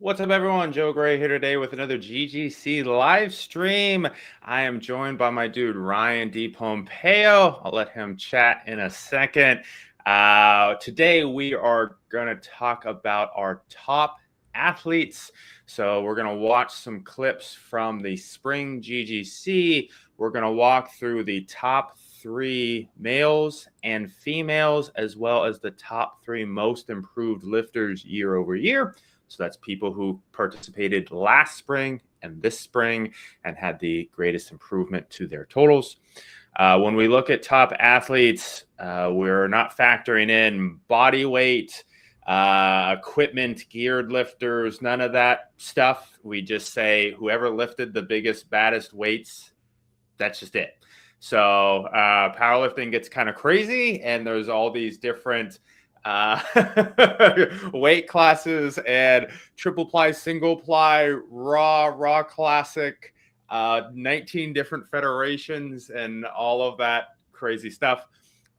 What's up, everyone? Joe Gray here today with another GGC live stream. I am joined by my dude, Ryan D. Pompeo. I'll let him chat in a second. Today, we are going to talk about our top athletes. So we're going to watch some clips from the spring GGC. We're going to walk through the top 3 males and females, as well as the top 3 most improved lifters year over year. So that's people who participated last spring and this spring and had the greatest improvement to their totals. When we look at top athletes, we're not factoring in body weight, equipment, geared lifters, none of that stuff. We just say whoever lifted the biggest, baddest weights, that's just it. So powerlifting gets kind of crazy, and there's all these different weight classes and triple ply, single ply, raw classic, 19 different federations and all of that crazy stuff.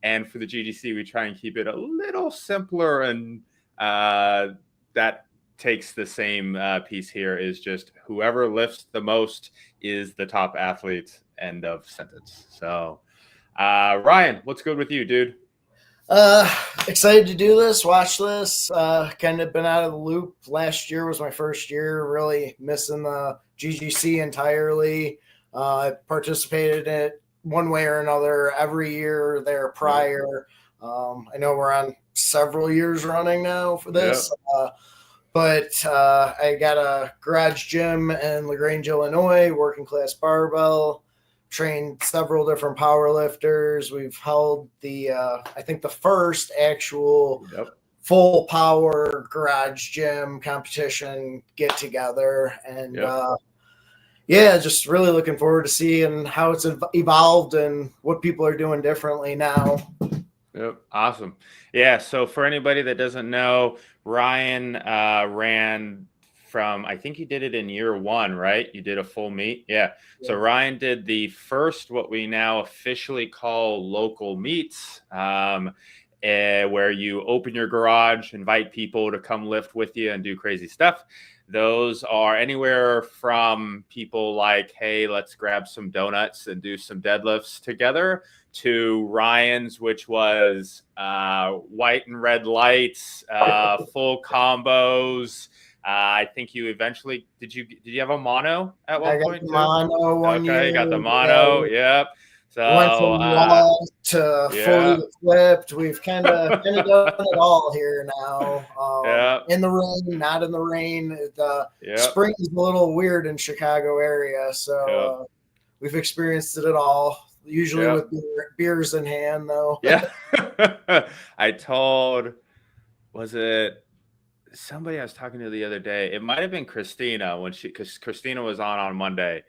And for the GGC, we try and keep it a little simpler, and that takes the same piece here is just whoever lifts the most is the top athlete, end of sentence. So Ryan, what's good with you, dude? Excited to do this, watch this. Kind of been out of the loop. Last year was my first year really missing the GGC entirely. I participated in it one way or another every year there prior. I know we're on several years running now for this. Yep. But I got a garage gym in LaGrange, Illinois, working class barbell. Trained several different power lifters. We've held the I think the first actual full power garage gym competition get together, and just really looking forward to seeing how it's evolved and what people are doing differently now. Yep, awesome. Yeah, so for anybody that doesn't know, Ryan ran from, I think you did it in year 1, right? You did a full meet. Yeah. So Ryan did the first, what we now officially call local meets, where you open your garage, invite people to come lift with you and do crazy stuff. Those are anywhere from people like, hey, let's grab some donuts and do some deadlifts together, to Ryan's, which was white and red lights, full combos. I think you eventually did you have a mono at one point? Mono one year. You got the mono. Yeah. Yep. So went from raw to fully equipped. We've kind of done it all here now. In the rain, not in the rain. The spring is a little weird in Chicago area, so we've experienced it all. Usually with beers in hand, though. Yeah. I told, was it somebody I was talking to the other day? It might have been Christina, because Christina was on Monday.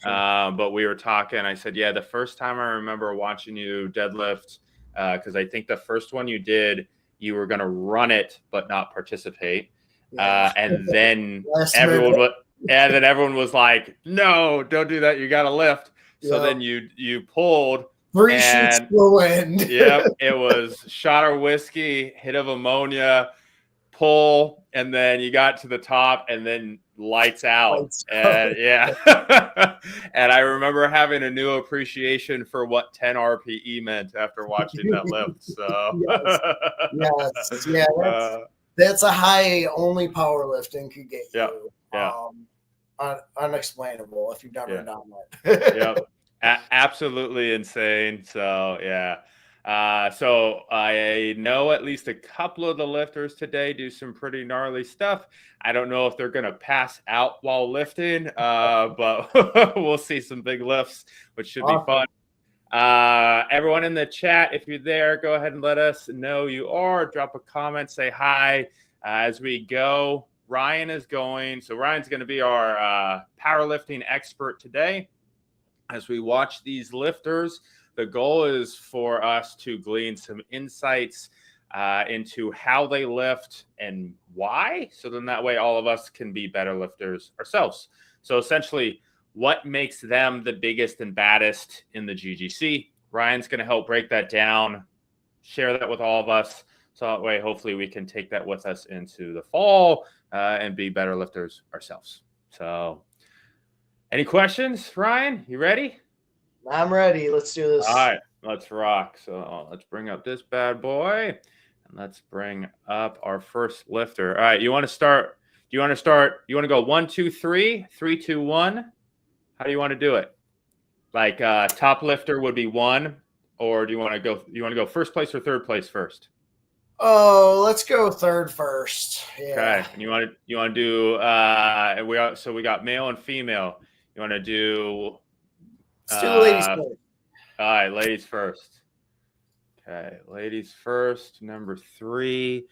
But we were talking. I said, the first time I remember watching you deadlift, because I think the first one you did, you were going to run it but not participate. And then everyone was like, no, don't do that. You got to lift. So then you pulled. 3 sheets to the wind. It was shot of whiskey, hit of ammonia, pull, and then you got to the top, and then lights out. And and I remember having a new appreciation for what 10 RPE meant after watching that lift. So that's a high only powerlifting could get you. Unexplainable if you've never done it. Absolutely insane. So so I know at least a couple of the lifters today do some pretty gnarly stuff. I don't know if they're going to pass out while lifting, but we'll see some big lifts, which should be fun. Everyone in the chat, if you're there, go ahead and let us know you are. Drop a comment, say hi as we go. Ryan is going. So Ryan's going to be our powerlifting expert today. As we watch these lifters, the goal is for us to glean some insights into how they lift and why. So then that way all of us can be better lifters ourselves. So essentially, what makes them the biggest and baddest in the GGC? Ryan's going to help break that down, share that with all of us. So that way, hopefully we can take that with us into the fall and be better lifters ourselves. So any questions, Ryan? You ready? I'm ready. Let's do this. All right, let's rock. So let's bring up this bad boy and let's bring up our first lifter. All right, you want to start? You want to go 1, 2, 3, 3, 2, 1? How do you want to do it? Like top lifter would be 1, or do you want to go? You want to go first place or third place first? Oh, let's go third first. Yeah. Okay. And you want to do we got male and female. You want to do Let's do the ladies first. All right, ladies first. Okay, ladies first, number 3.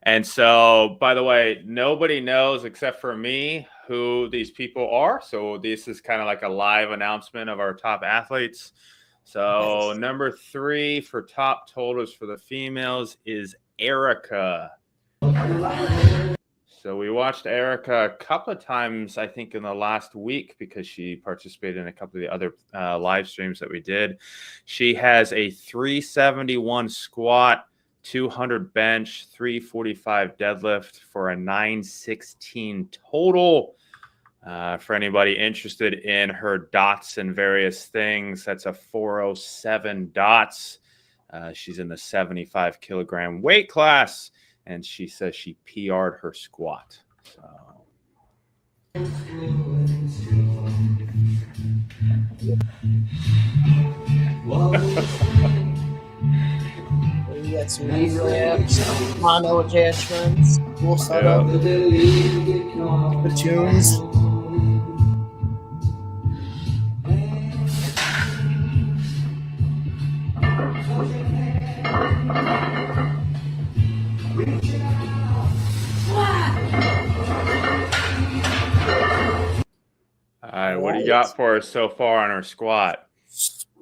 And so, by the way, nobody knows except for me who these people are. So this is kind of like a live announcement of our top athletes. So Nice. number 3 for top totals for the females is Erica. So we watched Erica a couple of times, I think, in the last week because she participated in a couple of the other live streams that we did. She has a 371 squat, 200 bench, 345 deadlift for a 916 total. For anybody interested in her dots and various things, that's a 407 dots. She's in the 75 kilogram weight class, and she says she PR'd her squat. So. You got some knee wraps, mono attachments, cool setup, the tunes. All right, what do you got for us so far on her squat?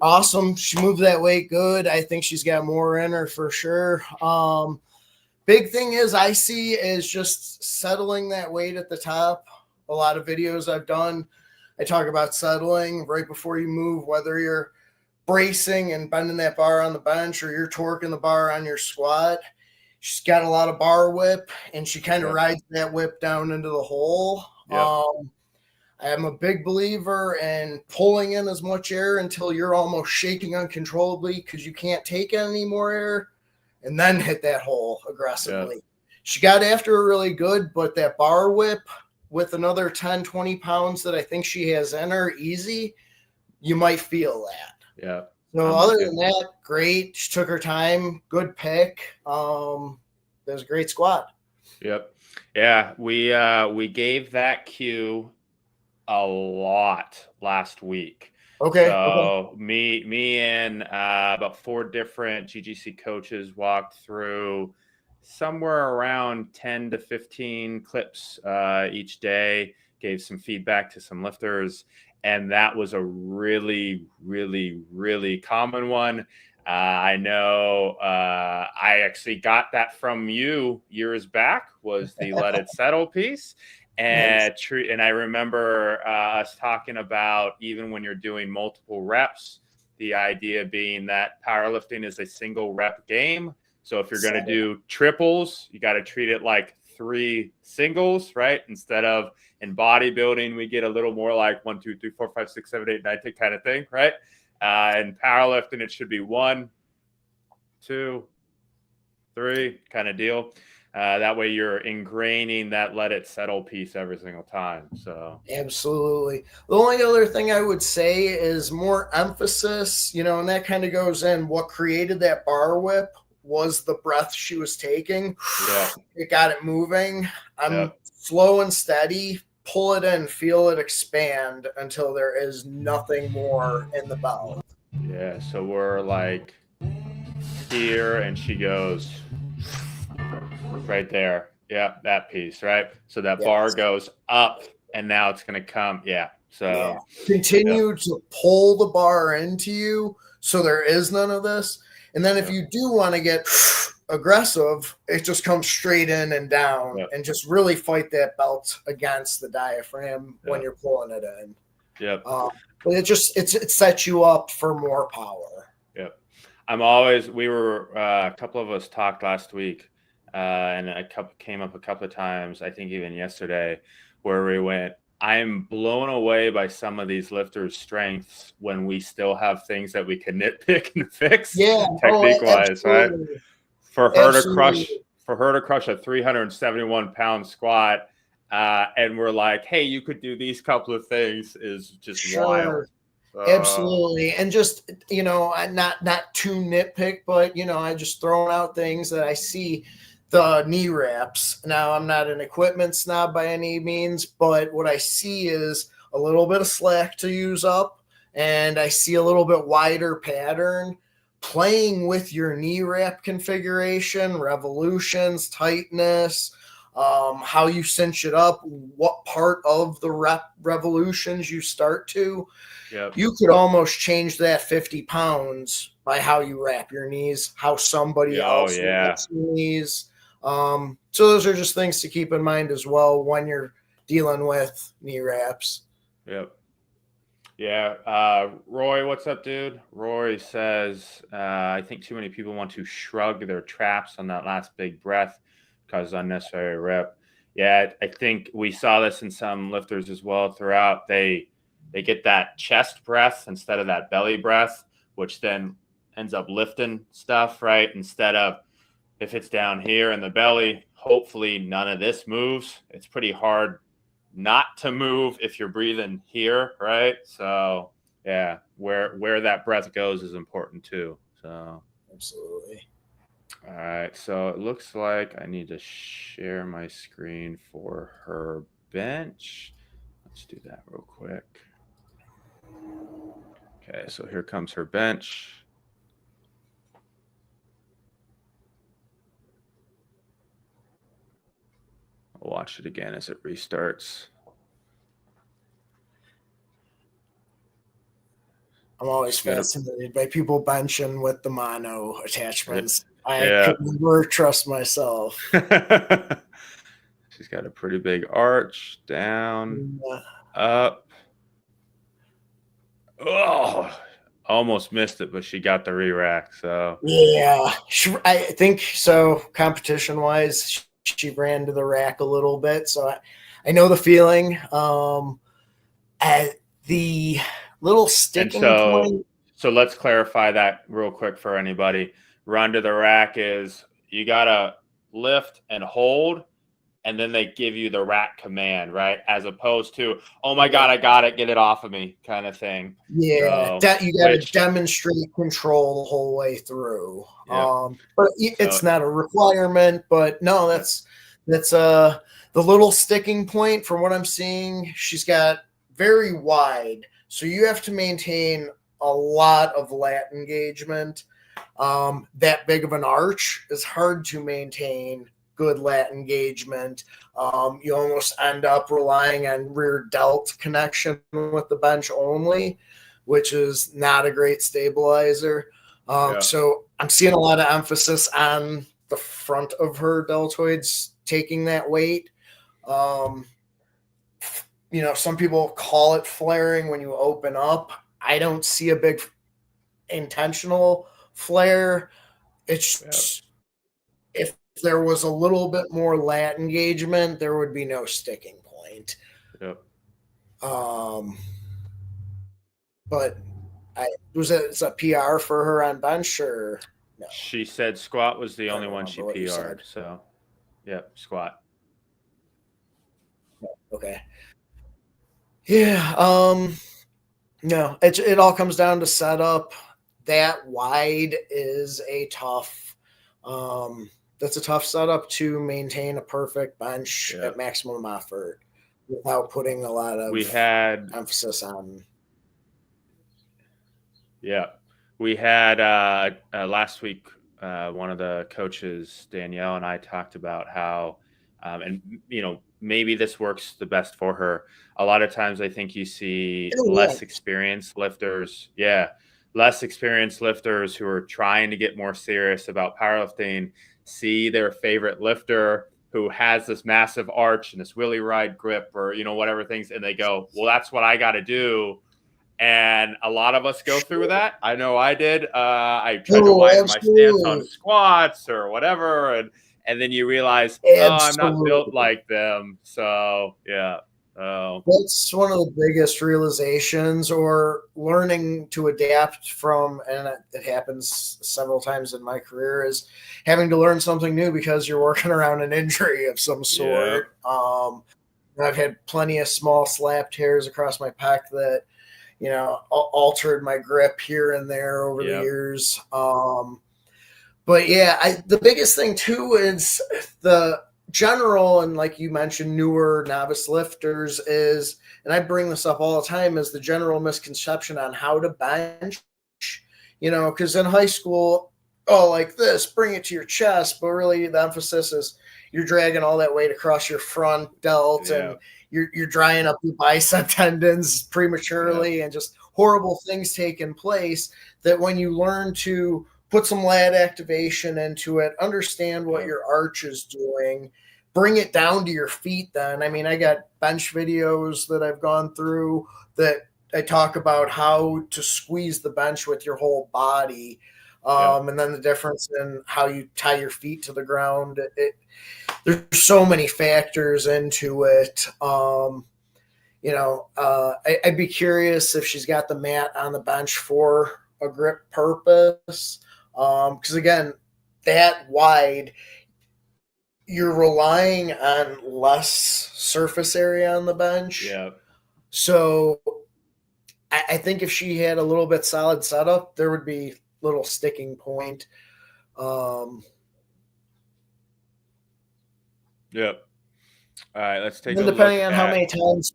Awesome. She moved that weight good. I think she's got more in her for sure. Big thing I see is just settling that weight at the top. A lot of videos I've done, I talk about settling right before you move, whether you're bracing and bending that bar on the bench or you're torquing the bar on your squat. She's got a lot of bar whip, and she kind of rides that whip down into the hole. I'm a big believer in pulling in as much air until you're almost shaking uncontrollably because you can't take any more air, and then hit that hole aggressively. She got after her really good, but that bar whip with another 10, 20 pounds that I think she has in her easy, you might feel that. Yeah. So other than that, great. She took her time. Good pick. That was a great squat. Yep. Yeah, we gave that cue a lot last week. Okay. So me and about 4 different GGC coaches walked through somewhere around 10 to 15 clips each day, gave some feedback to some lifters, and that was a really, really, really common one. I know I actually got that from you years back, was the Let It Settle piece. And I remember us talking about, even when you're doing multiple reps, the idea being that powerlifting is a single rep game. So if you're going to do triples, you got to treat it like 3 singles, right? Instead of in bodybuilding, we get a little more like 1, 2, 3, 4, 5, 6, 7, 8, 9, 10 kind of thing, right? In powerlifting, it should be 1, 2, 3 kind of deal. That way you're ingraining that let it settle piece every single time. So absolutely. The only other thing I would say is more emphasis, and that kind of goes in. What created that bar whip was the breath she was taking. Yeah. It got it moving. I'm slow and steady. Pull it in, feel it expand until there is nothing more in the belt. Yeah. So we're like here, and she goes right there. Yeah, that piece, right? So that bar goes up, and now it's going to come. Yeah. So continue to pull the bar into you so there is none of this. And then if you do want to get aggressive, it just comes straight in and down and just really fight that belt against the diaphragm when you're pulling it in. Yep. But it sets you up for more power. Yep. We were a couple of us talked last week, and came up a couple of times, I think even yesterday, where we went, I'm blown away by some of these lifters' strengths when we still have things that we can nitpick and fix Yeah. technique wise, right? Absolutely. For her Absolutely. to crush a 371-pound squat, and we're like, hey, you could do these couple of things, is just wild. Absolutely. And just, I'm not too nitpick, but, I just throwing out things that I see. The knee wraps. Now, I'm not an equipment snob by any means, but what I see is a little bit of slack to use up, and I see a little bit wider pattern. Playing with your knee wrap configuration, revolutions, tightness, how you cinch it up, what part of the revolutions you start to. Yep. You could almost change that 50 pounds by how you wrap your knees, how somebody else wraps your knees. So those are just things to keep in mind as well when you're dealing with knee wraps. Yep. Yeah. Roy, what's up, dude? Roy says, I think too many people want to shrug their traps on that last big breath, cause unnecessary rep. Yeah, I think we saw this in some lifters as well throughout. They get that chest breath instead of that belly breath, which then ends up lifting stuff, right? Instead of, if it's down here in the belly, hopefully none of this moves. It's pretty hard not to move if you're breathing here, right? So yeah, where that breath goes is important too. So absolutely. All right, so it looks like I need to share my screen for her bench. Let's do that real quick. Okay, so here comes her bench. I'll watch it again as it restarts. I'm always fascinated by people benching with the mono attachments. I could never trust myself. She's got a pretty big arch, down, up. Oh, almost missed it, but she got the re-rack. So yeah, I think so. Competition wise, she ran to the rack a little bit, so I know the feeling. At the little sticking point. So let's clarify that real quick for anybody. Run to the rack is you gotta lift and hold, and then they give you the rack command, right? As opposed to, oh my God, I got it, get it off of me, kind of thing. Yeah, so, you got to demonstrate control the whole way through. Yep. But it's not a requirement. But no, that's the little sticking point. From what I'm seeing, she's got very wide, so you have to maintain a lot of lat engagement. That big of an arch is hard to maintain good lat engagement. You almost end up relying on rear delt connection with the bench only, which is not a great stabilizer. So I'm seeing a lot of emphasis on the front of her deltoids taking that weight. Some people call it flaring when you open up. I don't see a big intentional flare. It's if there was a little bit more lat engagement, there would be no sticking point. Yep. But it's a PR for her on bench, or no? She said squat was the only one she PR'd. So, yep, squat. Okay. Yeah. No, it all comes down to setup. That wide is a tough. That's a tough setup to maintain a perfect bench at maximum effort without putting a lot of emphasis on. Yeah, we had last week. One of the coaches, Danielle, and I talked about how, and maybe this works the best for her. A lot of times, I think you see less experienced lifters. Yeah, less experienced lifters who are trying to get more serious about powerlifting see their favorite lifter who has this massive arch and this Willie Ride grip or, whatever things. And they go, well, that's what I got to do. And a lot of us go through that. I know I did. I tried to Oh, widen my stance on absolutely. squats or whatever, and then you realize, oh, I'm not built Absolutely. like them. So yeah. Oh, That's one of the biggest realizations, or learning to adapt from, and it happens several times in my career, is having to learn something new because you're working around an injury of some yeah, sort. I've had plenty of small slap tears across my pec that, altered my grip here and there over the yeah, years. But yeah, the biggest thing too is the general, and like you mentioned, newer novice lifters is, and I bring this up all the time, is the general misconception on how to bench. Because in high school, oh, like this, bring it to your chest, but really the emphasis is you're dragging all that weight across your front delt, yeah, and you're drying up your bicep tendons yeah, prematurely, and just horrible things taking place. That when you learn to put some lat activation into it, understand what yeah, your arch is doing, bring it down to your feet. Then, I mean, I got bench videos that I've gone through that I talk about how to squeeze the bench with your whole body. yeah, And then the difference in how you tie your feet to the ground. There's so many factors into it. I'd be curious if she's got the mat on the bench for a grip purpose. Because again, that wide, you're relying on less surface area on the bench. yeah. So I think if she had a little bit solid setup, there would be little sticking point. Um, Yep. All right, let's take then a look depending on how at. many times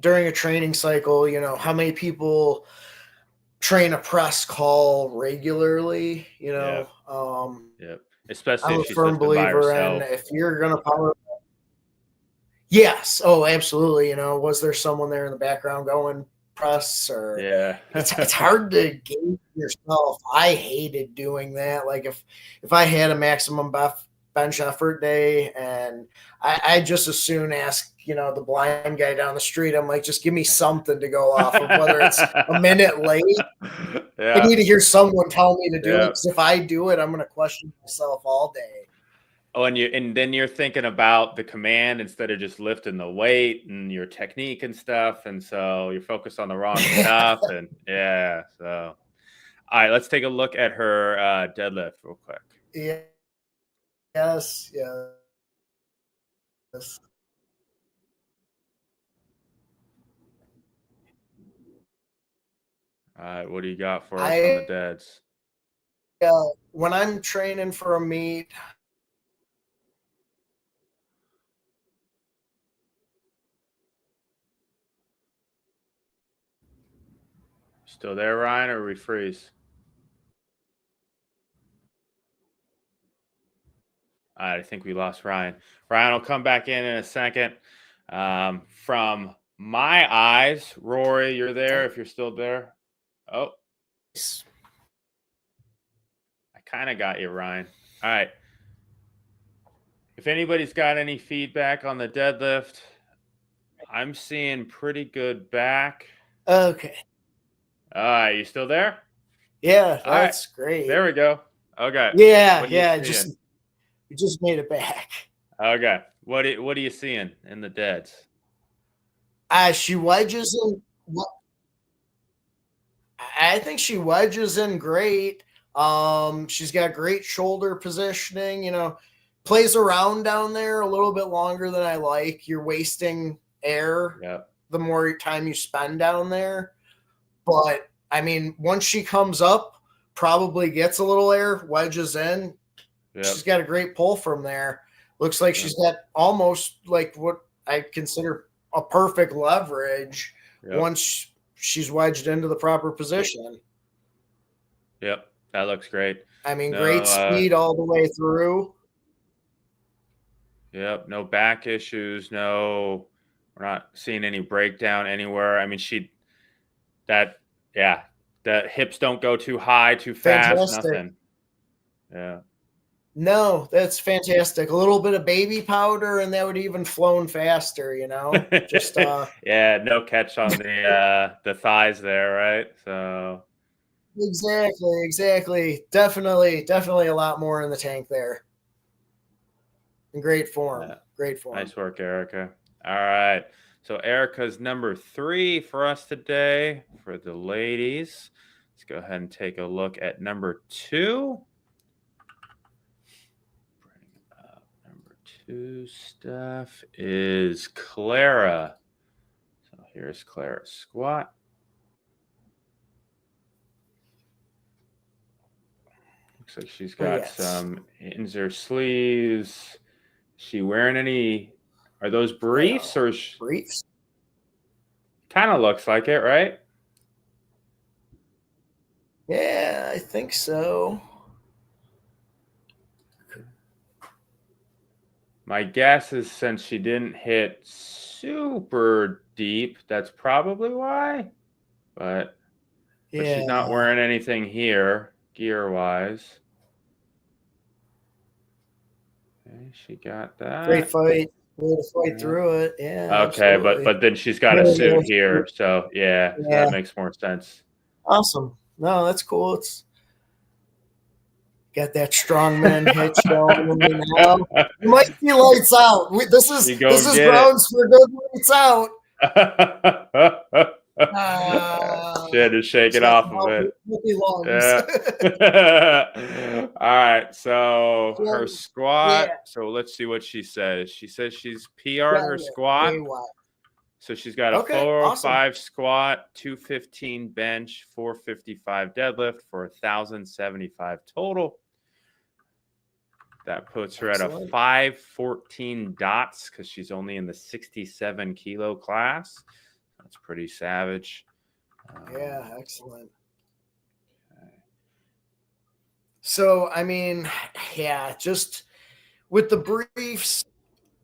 during a training cycle, how many people train a press call regularly. Yeah, yep. Especially I'm if a she's firm lifting by believer in, herself. if you're going to power. Yes. Oh, absolutely. Was there someone there in the background going press, or Yeah. it's hard to gauge yourself. I hated doing that. Like if I had a maximum bench effort day, and I just as soon ask, the blind guy down the street, I'm like, just give me something to go off of, whether it's a minute late. I Yeah, need to hear someone tell me to do it, yeah. because if I do it, I'm going to question myself all day. Oh, and then you're thinking about the command instead of just lifting the weight and your technique and stuff, and so you're focused on the wrong stuff. And yeah, so all right, let's take a look at her deadlift real quick. Yeah. Yes. Yes. All right, what do you got for us on the I deads? When I'm training for a meet, Still there, Ryan, or we freeze? All right, I think we lost Ryan. Ryan will come back in a second. From my eyes, Rory, you're there if you're still there. Oh, I kind of got you, Ryan. All right. If anybody's got any feedback on the deadlift, I'm seeing pretty good back. okay, All right, you still there? yeah, All right, that's great. there we go. Okay, Yeah, what are you yeah, seeing? just made it back. Okay, what are you seeing in the deads? She wedges in. I think she wedges in great. She's got great shoulder positioning. Plays around down there a little bit longer than I like. You're wasting air Yep, the more time you spend down there. But I mean, once she comes up, probably gets a little air, wedges in. yep, She's got a great pull from there. Looks like yep, she's got almost like what I consider a perfect leverage yep, once she's wedged into the proper position. yep. That looks great. I mean, No, great speed all the way through. yep, no back issues. No, we're not seeing any breakdown anywhere. I mean, that, yeah, the hips don't go too high, too fast, Fantastic. nothing. Yeah. No, that's fantastic. A little bit of baby powder, and that would even flown faster. Just Yeah, no catch on the thighs there, right? So exactly. Definitely a lot more in the tank there. In great form. yeah, Great form. nice work, Erica. All right. So Erica's number 3 for us today for the ladies. Let's go ahead and take a look at number 2. Bring up number 2 stuff is Clara. So here's Clara's squat. Looks like she's got some inser sleeves. Is she wearing any? Are those briefs or briefs? Kind of looks like it, right? Yeah, I think so. My guess is since she didn't hit super deep, that's probably why. But she's not wearing anything here gear-wise. Okay, she got that. Great fight. Way to fight through it. Yeah. Okay, absolutely. but then she's got a suit here, so yeah, so that makes more sense. Awesome. No, that's cool. It's got that strongman hit showing now. You might see lights out. This is grounds for good lights out. Shit is shaking off of it. Yeah. All right. So her squat. Yeah. So let's see what she says. She says she's PR'd her squat. So she's got a 405 squat, 215 bench, 455 deadlift for 1,075 total. That puts her at a 514 dots because she's only in the 67 kilo class. That's pretty savage. Yeah, excellent. Okay. So, I mean, yeah, just with the briefs,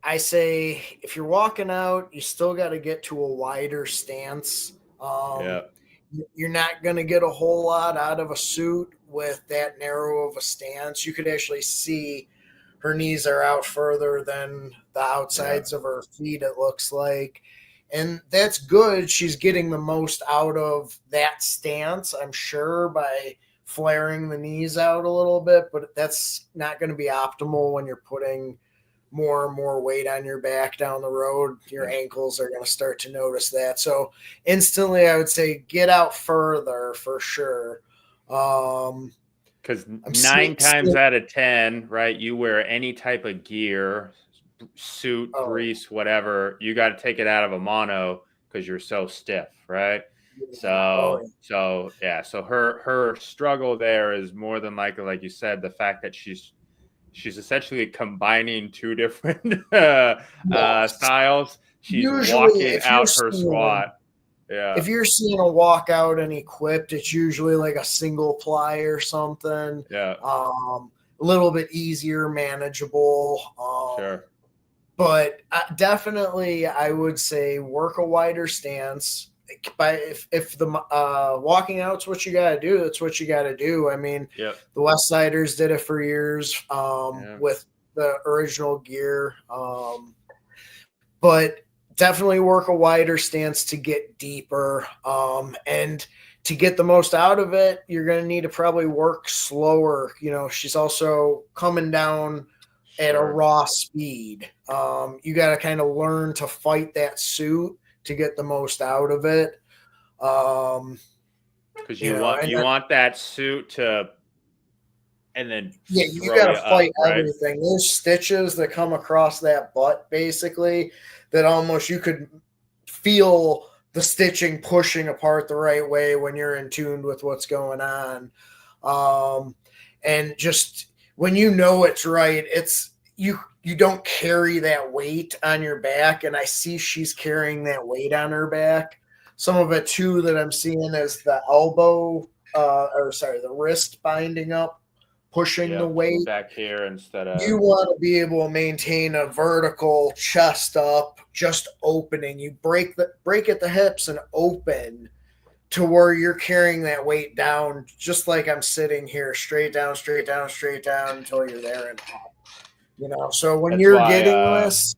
I say if you're walking out, you still got to get to a wider stance. You're not going to get a whole lot out of a suit with that narrow of a stance. You could actually see her knees are out further than the outsides of her feet, it looks like. And that's good. She's getting the most out of that stance, I'm sure, by flaring the knees out a little bit. But that's not going to be optimal when you're putting more and more weight on your back down the road. Your ankles are going to start to notice that. So instantly, I would say get out further for sure. Because 9 times out of 10, right, you wear any type of gear, suit, grease, whatever, you got to take it out of a mono because you're so stiff, right? So her struggle there is more than likely, like you said, the fact that she's essentially combining 2 different styles. She's walking out her squat. Yeah. If you're seeing a walkout and equipped, it's usually like a single ply or something. Yeah. A little bit easier, manageable. Sure. But definitely, I would say work a wider stance. If the walking out's what you got to do, that's what you got to do. I mean, the Westsiders did it for years with the original gear. But definitely work a wider stance to get deeper. And to get the most out of it, you're going to need to probably work slower. She's also coming down at a raw speed. You got to kind of learn to fight that suit to get the most out of it. Because you want that suit to, and then you got to fight everything. Those stitches that come across that butt, basically, that almost you could feel the stitching pushing apart the right way when you're in tune with what's going on. And just when you know it's right, it's you don't carry that weight on your back. And I see she's carrying that weight on her back. Some of it too that I'm seeing is the the wrist binding up, pushing the weight back here instead of. You want to be able to maintain a vertical chest up, just opening. You break at the hips and open to where you're carrying that weight down, just like I'm sitting here, straight down, straight down, straight down until you're there and up. So when That's you're why, getting this,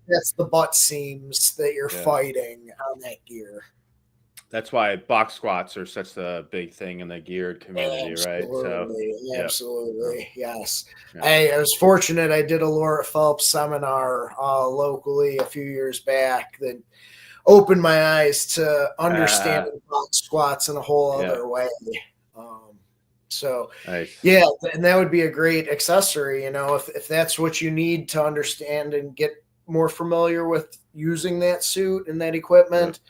that's the butt seams that you're yeah. fighting on that gear. That's why box squats are such a big thing in the geared community, right? So, Absolutely, yes. Yeah. I was fortunate. I did a Laura Phelps seminar locally a few years back that opened my eyes to understanding box squats in a whole other way. So, nice. Yeah, and that would be a great accessory, if that's what you need to understand and get more familiar with using that suit and that equipment.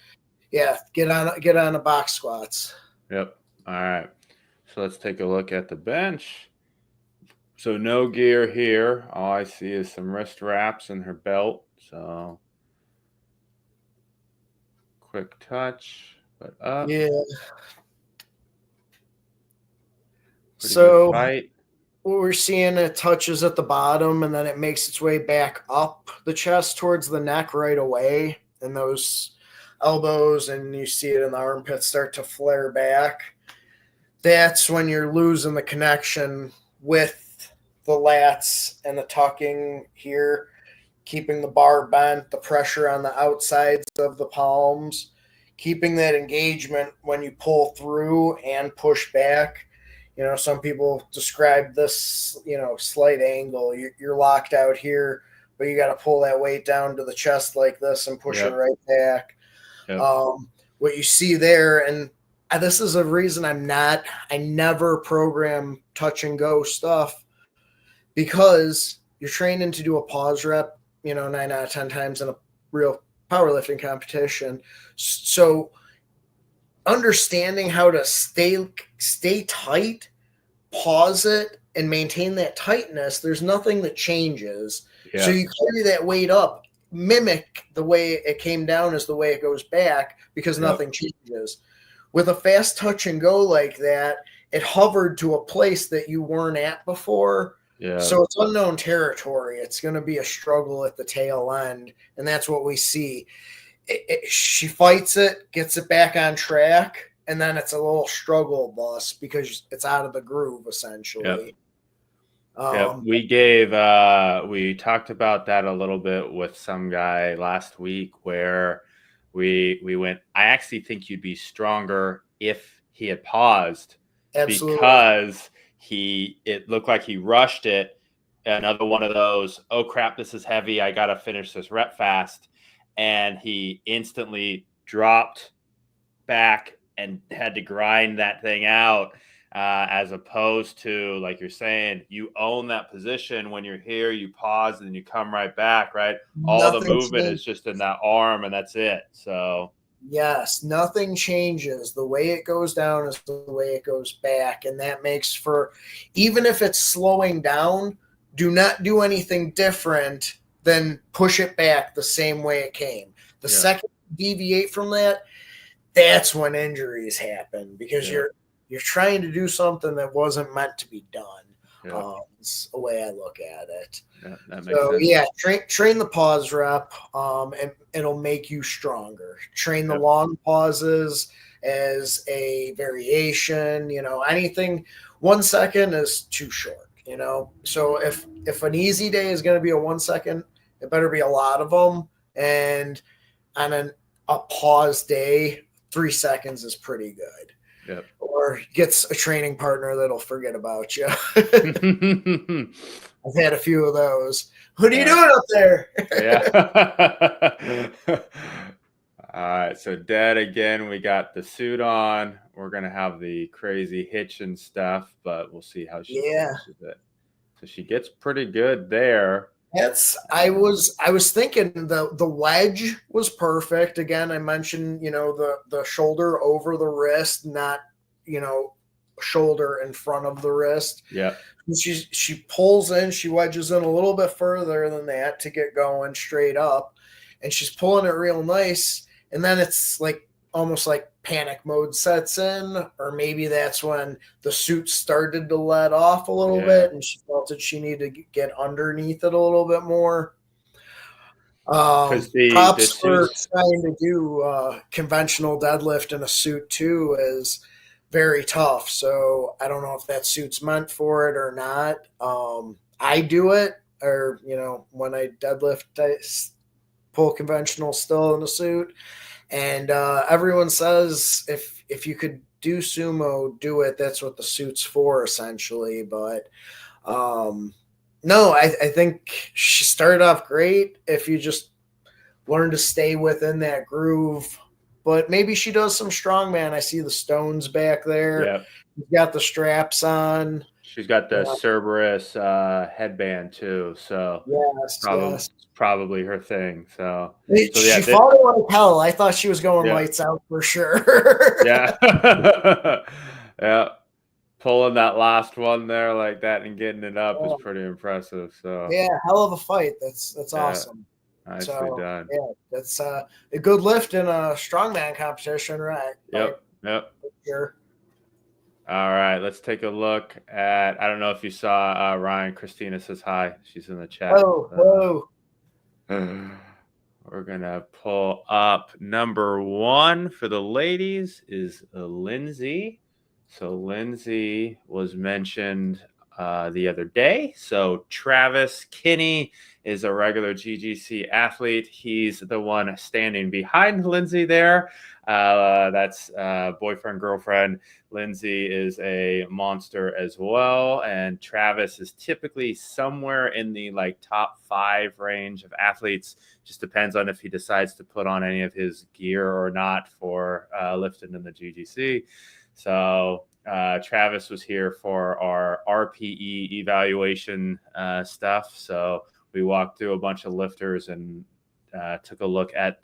Yeah, get on the box squats. Yep. All right. So let's take a look at the bench. So no gear here. All I see is some wrist wraps in her belt. So quick touch, but up. Yeah. Pretty so good fight. What we're seeing, it touches at the bottom and then it makes its way back up the chest towards the neck right away. And those elbows, and you see it in the armpits, start to flare back. That's when you're losing the connection with the lats and the tucking here, keeping the bar bent, the pressure on the outsides of the palms, keeping that engagement when you pull through and push back. Some people describe this, slight angle. You're locked out here, but you got to pull that weight down to the chest like this and push it right back. What you see there, and this is a reason I never program touch and go stuff, because you're training to do a pause rep, 9 out of 10 times in a real powerlifting competition. So understanding how to stay tight, pause it, and maintain that tightness, there's nothing that changes. Yeah. So you carry that weight up, mimic the way it came down as the way it goes back, because nothing changes. With a fast touch and go like that, it hovered to a place that you weren't at before. Yeah. So it's unknown territory. It's going to be a struggle at the tail end, and that's what we see. She fights it, gets it back on track, and then it's a little struggle bus because it's out of the groove, essentially. We talked about that a little bit with some guy last week where we went, I actually think you'd be stronger if he had paused. Absolutely. Because it looked like he rushed it. Another one of those, oh crap, this is heavy, I got to finish this rep fast. And he instantly dropped back and had to grind that thing out, as opposed to, like you're saying, you own that position. When you're here, you pause and then you come right back, right? All the movement is just in that arm, and that's it. So yes, nothing changes. The way it goes down is the way it goes back, and that makes for, even if it's slowing down, do not do anything different than push it back the same way it came. The second you deviate from that, that's when injuries happen, because you're trying to do something that wasn't meant to be done. It's the way I look at it. That makes sense. Train the pause rep, and it'll make you stronger. Train the long pauses as a variation. Anything 1 second is too short. So if an easy day is going to be a 1 second, it better be a lot of them. And on a pause day, 3 seconds is pretty good. Yep. Or gets a training partner that'll forget about you. I've had a few of those. What are you doing up there? All right. So Dad, again, we got the suit on. We're going to have the crazy hitch and stuff, but we'll see how she finishes it. So she gets pretty good there. I was thinking the wedge was perfect. Again, I mentioned, the shoulder over the wrist, not, shoulder in front of the wrist. Yeah. She pulls in, she wedges in a little bit further than that to get going straight up, and she's pulling it real nice. And then it's like almost like panic mode sets in, or maybe that's when the suit started to let off a little bit and she felt that she needed to get underneath it a little bit more. Because the Props for suits, trying to do conventional deadlift in a suit too is very tough. So I don't know if that suit's meant for it or not. I do it, or when I deadlift, pull conventional still in a suit, and everyone says if you could do sumo, do it. That's what the suit's for, essentially. But no, I think she started off great. If you just learn to stay within that groove. But maybe she does some strongman. I see the stones back there. yeah. She's got the straps on. She's got the Cerberus headband too, so Yes, probably yes. probably her thing. So She yeah, fought it like hell. I thought she was going yeah, lights out for sure. yeah, yeah. Pulling that last one there like that and getting it up is pretty impressive. So Yeah, hell of a fight. That's yeah, awesome. nicely So done. yeah, that's a good lift in a strongman competition, right? Yep, yep. Sure. All right, let's take a look at. I don't know if you saw Ryan. Christina says hi. She's in the chat. Whoa. We're gonna pull up number 1 for the ladies is Lindsay. So Lindsay was mentioned the other day. So Travis Kinney is a regular GGC athlete. He's the one standing behind Lindsay there. That's boyfriend, girlfriend. Lindsay is a monster as well. And Travis is typically somewhere in the top 5 range of athletes. Just depends on if he decides to put on any of his gear or not for lifting in the GGC. So Travis was here for our RPE evaluation stuff. So we walked through a bunch of lifters and took a look at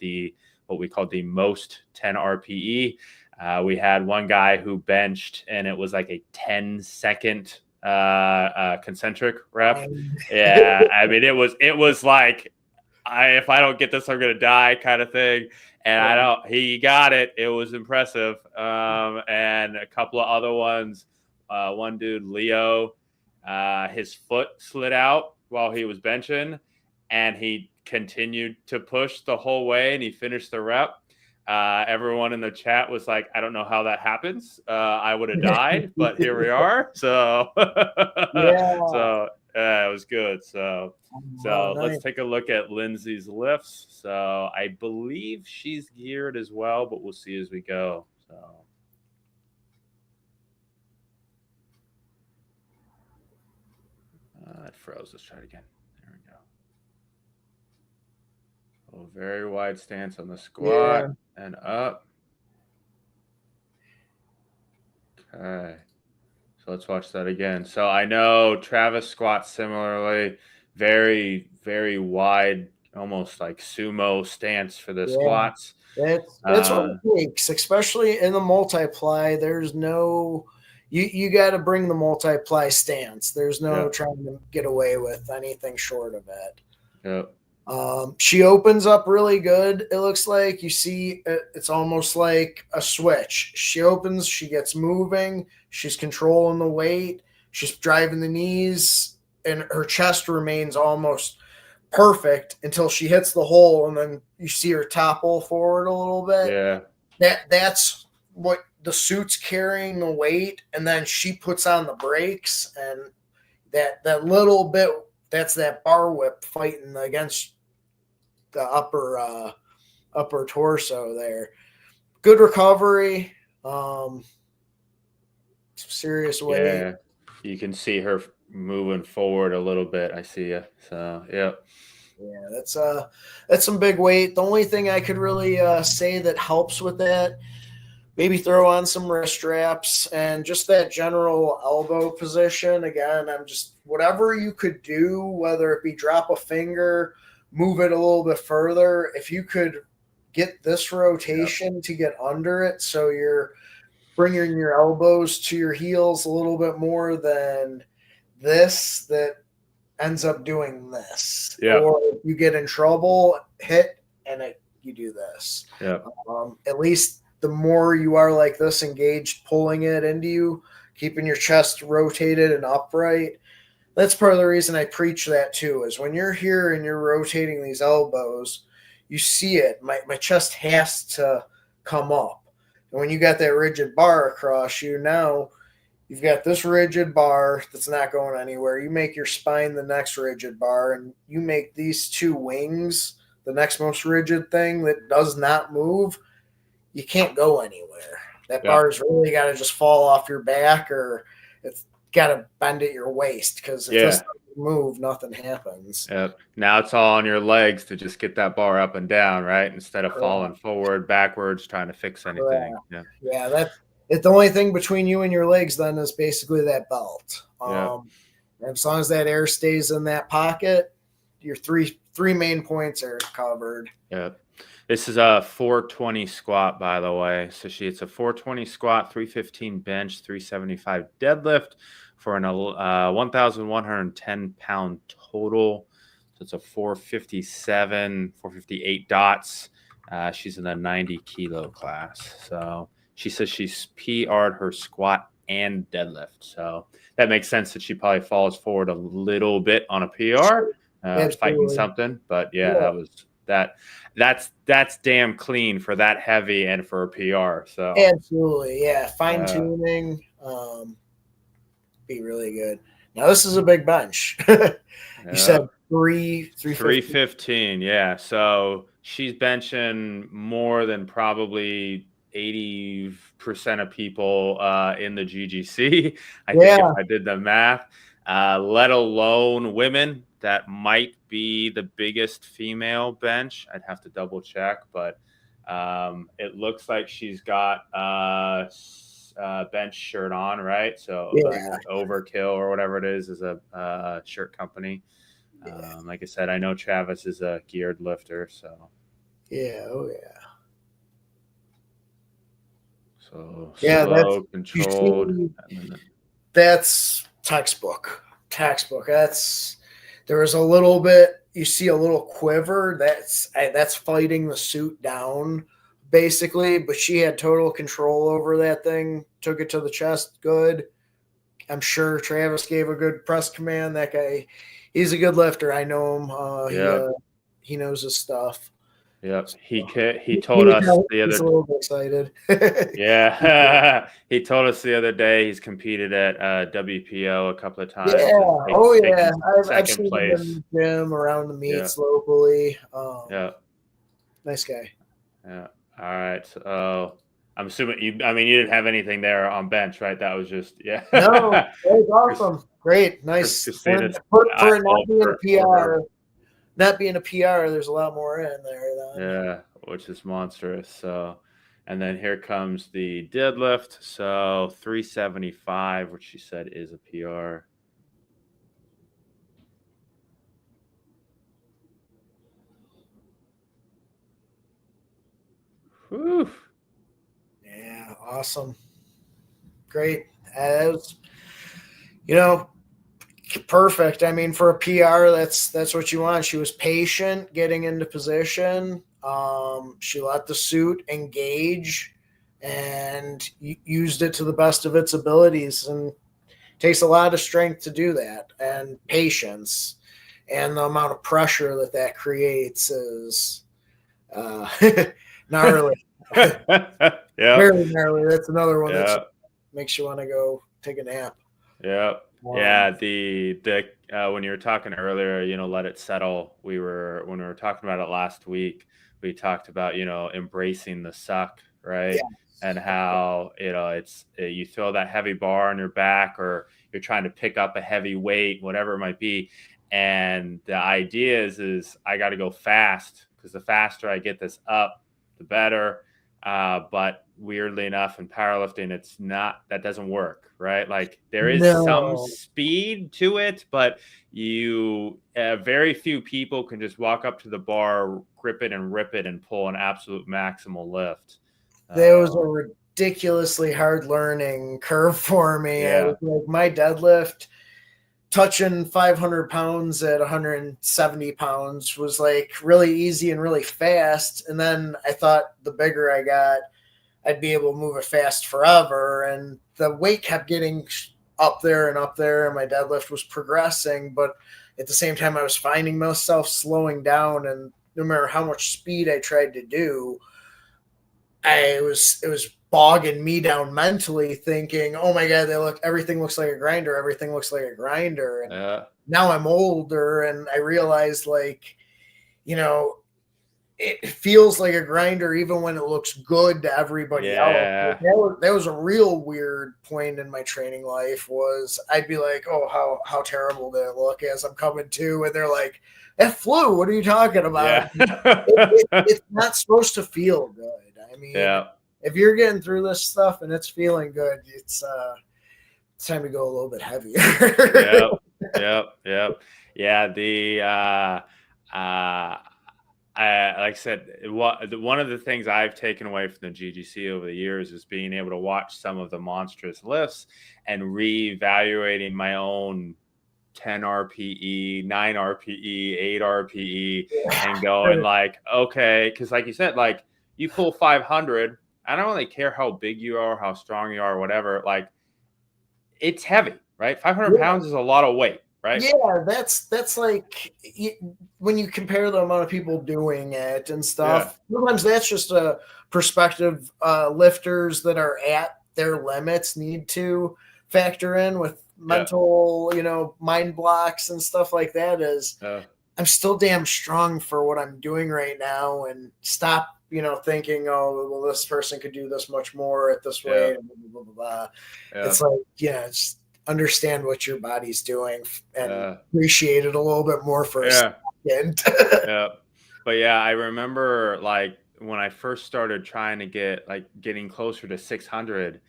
what we called the most 10 RPE. We had one guy who benched, and it was like a 10-second concentric rep. Yeah, I mean, it was like, if I don't get this, I'm gonna die kind of thing. And he got it. It was impressive. And a couple of other ones. One dude, Leo, his foot slid out while he was benching, and he continued to push the whole way, and he finished the rep. Everyone in the chat was like, I don't know how that happens. I would have died, but here we are. So, so it was good. So Nice. Let's take a look at Lindsay's lifts. So I believe she's geared as well, but we'll see as we go. So. It froze. Let's try it again. There we go. Oh, very wide stance on the squat and up. Okay. So let's watch that again. So I know Travis squats similarly, very, very wide, almost like sumo stance for the squats. That's what it takes, especially in the multiply. There's no, you got to bring the multiply stance. There's no trying to get away with anything short of it. Yep. She opens up really good. It looks like you see it's almost like a switch. She opens, she gets moving, she's controlling the weight, she's driving the knees, and her chest remains almost perfect until she hits the hole, and then you see her topple forward a little bit. Yeah. That's what the suit's carrying the weight, and then she puts on the brakes, and that little bit, that's that bar whip fighting against the upper torso there. Good recovery. Serious weight. Yeah, you can see her moving forward a little bit. I see you. So Yeah, that's some big weight. The only thing I could really say that helps with that, maybe throw on some wrist straps and just that general elbow position. Again, I'm just whatever you could do, whether it be drop a finger, move it a little bit further. If you could get this rotation to get under it, so you're bringing your elbows to your heels a little bit more than this, that ends up doing this. Yeah. Or if you get in trouble, hit, and you do this. Yeah. At least the more you are like this, engaged, pulling it into you, keeping your chest rotated and upright, that's part of the reason I preach that too, is when you're here and you're rotating these elbows, you see it. My chest has to come up. And when you got that rigid bar across you, now you've got this rigid bar that's not going anywhere. You make your spine the next rigid bar, and you make these two wings the next most rigid thing that does not move. You can't go anywhere. That Yeah. bar's really got to just fall off your back, or it's got to bend at your waist, because if this doesn't move, nothing happens. Yep. Now it's all on your legs to just get that bar up and down, right? Instead of falling forward, backwards, trying to fix anything. Yeah, that's it. The only thing between you and your legs then is basically that belt. And as long as that air stays in that pocket, your three main points are covered. Yep. This is a 420 squat, by the way. So it's a 420 squat, 315 bench, 375 deadlift for an 1,110 pound total. So it's a 458 dots. She's in the 90 kilo class. So she says she's PR'd her squat and deadlift. So that makes sense that she probably falls forward a little bit on a PR, fighting something. But that's damn clean for that heavy and for a PR. So absolutely, yeah, fine tuning, be really good. Now this is a big bench. You said 315, yeah. So she's benching more than probably 80% of people in the GGC. I think if I did the math, let alone women. That might be the biggest female bench. I'd have to double check, but it looks like she's got bench shirt on, right? So Overkill or whatever it is a shirt company. Like I said, I know Travis is a geared lifter, so So slow, controlled. That's textbook. There was a little bit. You see a little quiver. That's fighting the suit down, basically. But she had total control over that thing. Took it to the chest. Good. I'm sure Travis gave a good press command. That guy, he's a good lifter. I know him. He knows his stuff. Yep. He told us the other. He's a little bit excited. Yeah. He told us the other day he's competed at WPO a couple of times. Yeah. I've seen him in the gym, around the meets locally. Nice guy. Yeah. All right. So I'm assuming you didn't have anything there on bench, right? That was just No, that was awesome. Great. Nice. For it not being a PR. Not being a PR, there's a lot more in there. Yeah, which is monstrous. So, and then here comes the deadlift. So 375, which she said is a PR. Whew. Yeah, awesome. Great. Perfect. I mean, for a PR, that's what you want. She was patient getting into position. She let the suit engage and used it to the best of its abilities. And it takes a lot of strength to do that, and patience, and the amount of pressure that creates is gnarly. Very gnarly. That's another one that makes you want to go take a nap. Yeah. Yeah, the when you were talking earlier, let it settle. When we were talking about it last week, we talked about, embracing the suck, right? Yeah. And how, it's you throw that heavy bar on your back, or you're trying to pick up a heavy weight, whatever it might be. And the idea is I got to go fast, because the faster I get this up, the better. But weirdly enough, in powerlifting, that doesn't work, right? Like there is some speed to it, but very few people can just walk up to the bar, grip it and rip it and pull an absolute maximal lift. There was a ridiculously hard learning curve for me. Yeah. Like my deadlift, touching 500 pounds at 170 pounds was like really easy and really fast. And then I thought the bigger I got, I'd be able to move it fast forever. And the weight kept getting up there and up there, and my deadlift was progressing, but at the same time I was finding myself slowing down, and no matter how much speed I tried to do, it was bogging me down mentally, thinking, oh my God, everything looks like a grinder. Everything looks like a grinder. And now I'm older and I realize, like, it feels like a grinder even when it looks good to everybody else. That was a real weird point in my training life. Was I'd be like, oh, how terrible did it look as I'm coming to, and they're like, that flew. What are you talking about? It's not supposed to feel good. I mean, if you're getting through this stuff and it's feeling good, it's time to go a little bit heavier. Yep. Yeah. Like I said, one of the things I've taken away from the GGC over the years is being able to watch some of the monstrous lifts and reevaluating my own 10 RPE, 9 RPE, 8 RPE, and going like, okay, because like you said, like you pull 500, I don't really care how big you are, how strong you are, whatever. Like, it's heavy, right? 500 pounds is a lot of weight. Right? Yeah, that's like when you compare the amount of people doing it and stuff. Sometimes that's just a perspective lifters that are at their limits need to factor in with mental, mind blocks and stuff like that. Is I'm still damn strong for what I'm doing right now, and stop, thinking, oh, well, this person could do this much more at this weight. Blah, blah, blah. It's like, it's understand what your body's doing and appreciate it a little bit more for a second. But I remember like when I first started trying to getting closer to 600,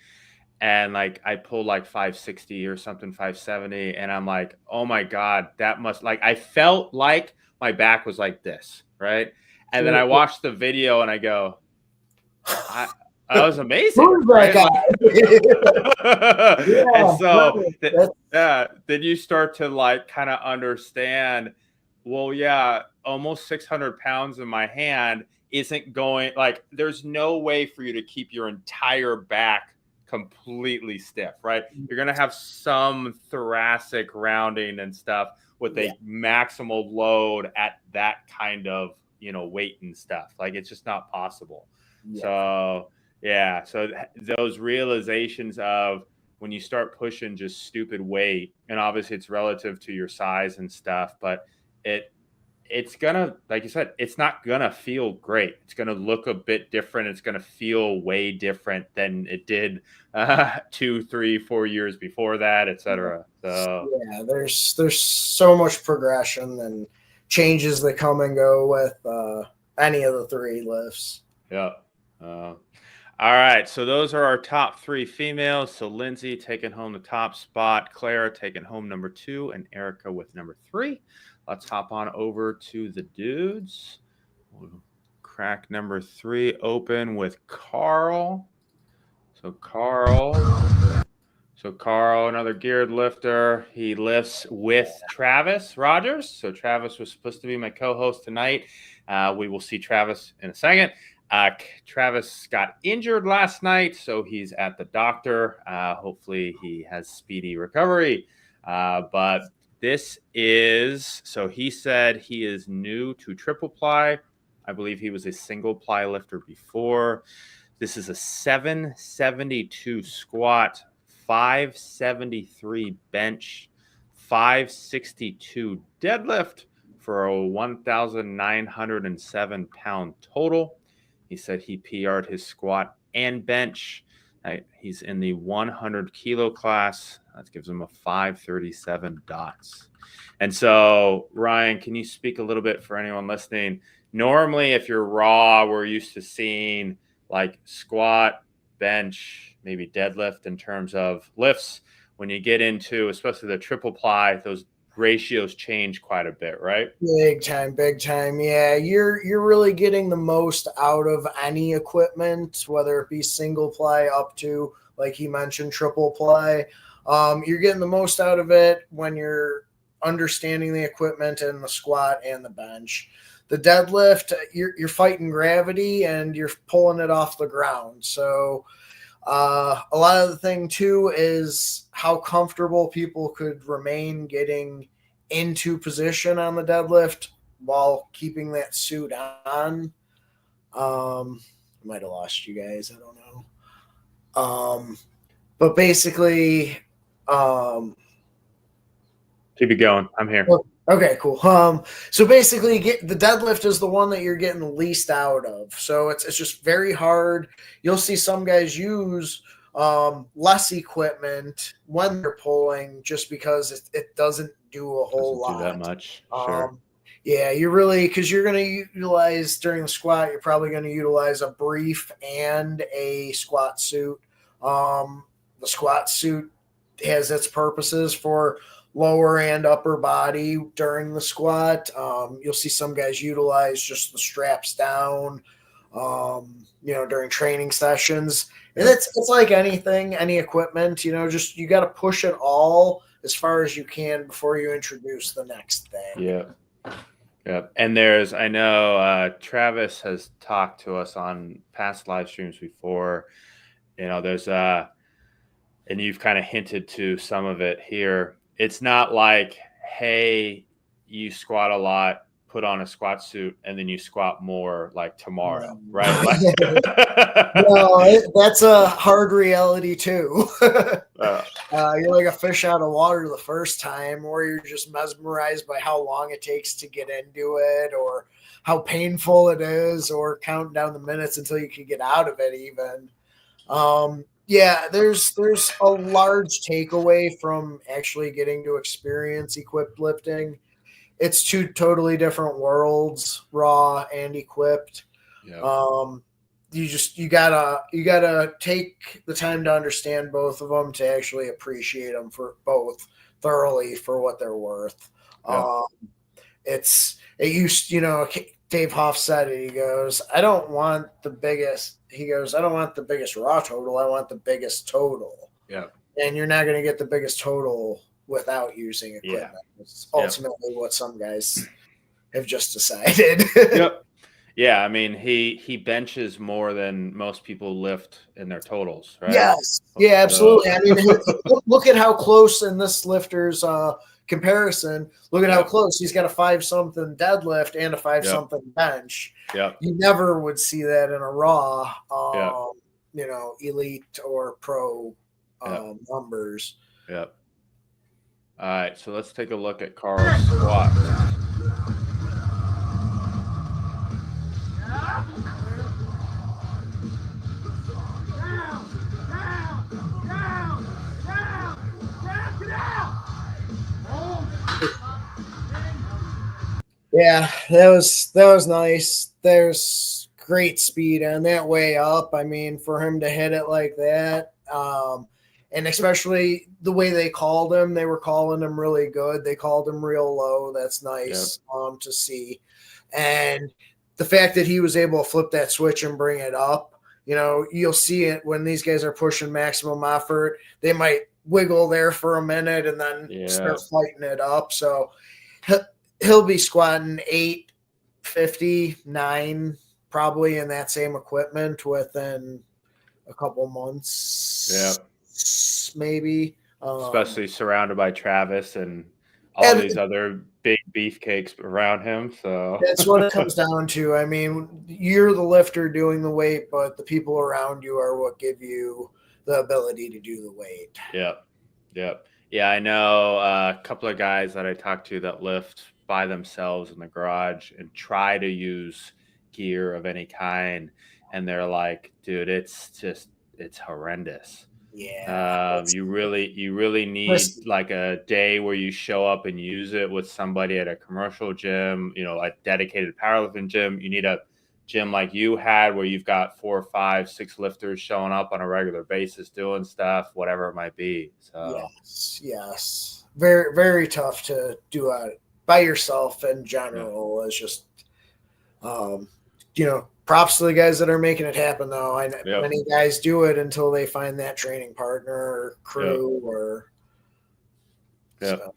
and like I pulled like 560 or something, 570, and I'm like, oh my God, that must, like, I felt like my back was like this, right? And then I watched the video and I go, that was amazing. Right? And so then you start to like kind of understand, well, almost 600 pounds in my hand isn't going, like, there's no way for you to keep your entire back completely stiff, right? You're going to have some thoracic rounding and stuff with a maximal load at that kind of, weight and stuff. Like, it's just not possible. So those realizations of when you start pushing just stupid weight, and obviously it's relative to your size and stuff, but it's gonna, like you said, it's not gonna feel great. It's gonna look a bit different. It's gonna feel way different than it did 2, 3, 4 years before that, etc. So there's so much progression and changes that come and go with any of the 3 lifts. All right, so those are our top 3 females. So Lindsay taking home the top spot, Clara taking home number 2, and Erica with number 3. Let's hop on over to the dudes. We'll crack number 3 open with Carl. So Carl, another geared lifter. He lifts with Travis Rogers. So Travis was supposed to be my co-host tonight. We will see Travis in a second. Travis got injured last night, so he's at the doctor. Hopefully he has speedy recovery. But this is, so he said he is new to triple ply. I believe he was a single ply lifter before. This is a 772 squat, 573 bench, 562 deadlift for a 1,907 pound total. He said he PR'd his squat and bench. He's in the 100 kilo class. That gives him a 537 dots. And so, Ryan, can you speak a little bit for anyone listening? Normally, if you're raw, we're used to seeing like squat, bench, maybe deadlift in terms of lifts. When you get into, especially the triple ply, those ratios change quite a bit, right? Big time. Yeah, you're really getting the most out of any equipment, whether it be single ply up to, like he mentioned, triple ply. You're getting the most out of it when you're understanding the equipment and the squat and the bench. The deadlift, you're fighting gravity and you're pulling it off the ground. So A lot of the thing too is how comfortable people could remain getting into position on the deadlift while keeping that suit on. I might have lost you guys. I don't know. But basically, Keep it going. I'm here. okay, cool. So basically, the deadlift is the one that you're getting the least out of. So it's just very hard. You'll see some guys use less equipment when they're pulling, just because it doesn't do a whole lot. Do that much. Sure. Yeah, you're really, because you're going to utilize during the squat, you're probably going to utilize a brief and a squat suit. The squat suit has its purposes for lower and upper body during the squat. You'll see some guys utilize just the straps down, during training sessions. And it's like anything, any equipment, just you got to push it all as far as you can before you introduce the next thing. Yeah. Yeah. And I know Travis has talked to us on past live streams before. There's and you've kind of hinted to some of it here. It's not like, hey, you squat a lot, put on a squat suit, and then you squat more like tomorrow, right? No, that's a hard reality too. You're like a fish out of water the first time, or you're just mesmerized by how long it takes to get into it, or how painful it is, or counting down the minutes until you can get out of it even. Yeah, there's a large takeaway from actually getting to experience equipped lifting. It's two totally different worlds, raw and equipped. Yeah. You gotta take the time to understand both of them to actually appreciate them for both thoroughly for what they're worth. Yeah. Dave Hoff said it. He goes, I don't want the biggest raw total. I want the biggest total. Yeah. And you're not going to get the biggest total without using equipment. Yeah. It's ultimately what some guys have just decided. Yep. Yeah. I mean, he benches more than most people lift in their totals, right? Yes. Yeah, absolutely. I mean, look at how close in this lifter's comparison. Look at how close he's got a 5-something deadlift and a 5-something bench. Yeah, you never would see that in a raw, elite or pro numbers. Yep. All right, so let's take a look at Carl's squat. Yeah, that was nice. There's great speed on that way up. I mean, for him to hit it like that, and especially the way they called him, they were calling him really good. They called him real low. That's nice to see. And the fact that he was able to flip that switch and bring it up, you'll see it when these guys are pushing maximum effort. They might wiggle there for a minute and then start fighting it up. So he'll be squatting 859 probably in that same equipment within a couple months. Yeah, maybe. Especially surrounded by Travis and all these other big beefcakes around him. So that's what it comes down to. I mean, you're the lifter doing the weight, but the people around you are what give you the ability to do the weight. Yep. Yeah, I know a couple of guys that I talked to that lift by themselves in the garage and try to use gear of any kind, and they're like, dude, it's horrendous. Yeah. You really need like a day where you show up and use it with somebody at a commercial gym, a dedicated powerlifting gym. You need a gym like you had where you've got 4, 5, 6 lifters showing up on a regular basis doing stuff, whatever it might be. So yes. Very, very tough to do by yourself in general. It's just, props to the guys that are making it happen, though. Many guys do it until they find that training partner or crew or. So.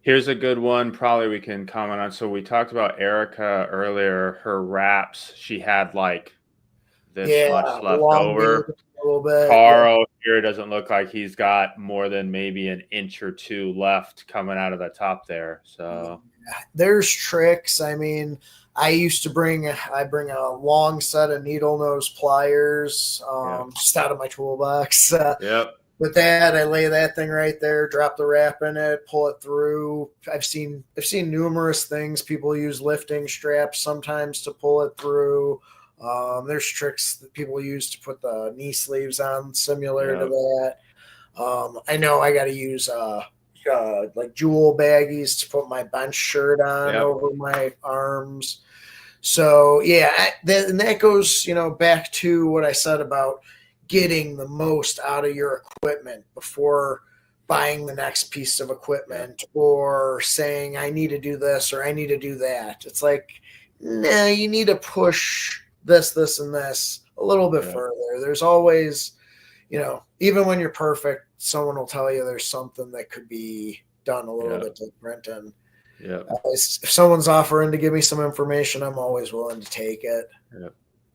Here's a good one. Probably we can comment on. So we talked about Erica earlier. Her wraps, she had like this much left over. A little bit. Carl here doesn't look like he's got more than maybe an inch or two left coming out of the top there. So there's tricks. I mean, I bring a long set of needle nose pliers just out of my toolbox. Yep. With that, I lay that thing right there, drop the wrap in it, pull it through. I've seen numerous things. People use lifting straps sometimes to pull it through. There's tricks that people use to put the knee sleeves on, similar to that. I know I got to use like jewel baggies to put my bench shirt on over my arms. So yeah, and that goes back to what I said about getting the most out of your equipment before buying the next piece of equipment or saying I need to do this or I need to do that. It's like, no, you need to push this, and this a little bit further. There's always, even when you're perfect, someone will tell you there's something that could be done a little bit different. And if someone's offering to give me some information, I'm always willing to take it.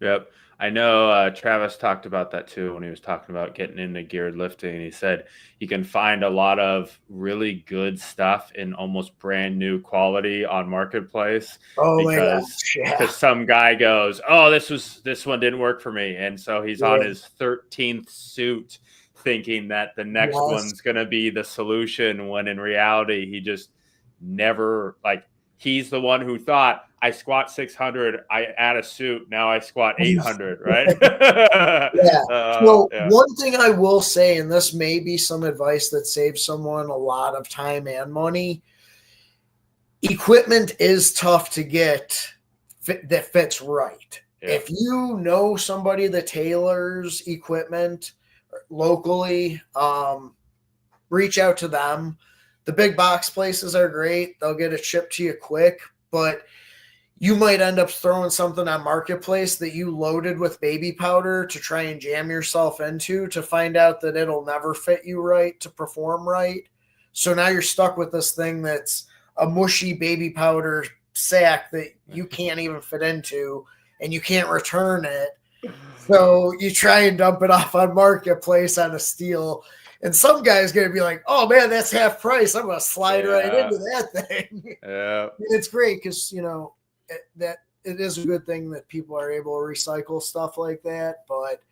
Yep. I know Travis talked about that too when he was talking about getting into geared lifting. He said you can find a lot of really good stuff in almost brand new quality on Marketplace. Because some guy goes, oh, this one didn't work for me. And so he's on his 13th suit thinking that the next one's going to be the solution, when in reality, he just never, he's the one who thought, I squat 600, I add a suit, now I squat 800, right? One thing I will say, and this may be some advice that saves someone a lot of time and money, equipment is tough to get that fits right. If you know somebody that tailors equipment locally, reach out to them. The big box places are great. They'll get it shipped to you quick, but you might end up throwing something on Marketplace that you loaded with baby powder to try and jam yourself into, to find out that it'll never fit you right to perform right. So now you're stuck with this thing that's a mushy baby powder sack that you can't even fit into, and you can't return it. So you try and dump it off on Marketplace on a steal. And some guy's going to be like, oh, man, that's half price. I'm going to slide right into that thing. Yeah. It's great because, that it is a good thing that people are able to recycle stuff like that. But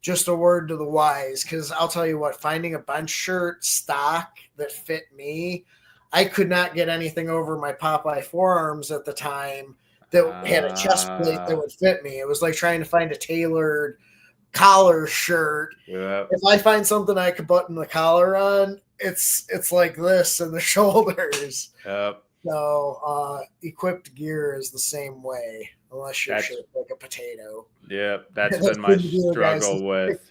just a word to the wise, because I'll tell you what, finding a bench shirt stock that fit me, I could not get anything over my Popeye forearms at the time that had a chest plate that would fit me. It was like trying to find a tailored collar shirt. If I find something I could button the collar on, it's like this in the shoulders. So equipped gear is the same way, unless you're shaped like a potato. That's been my struggle with.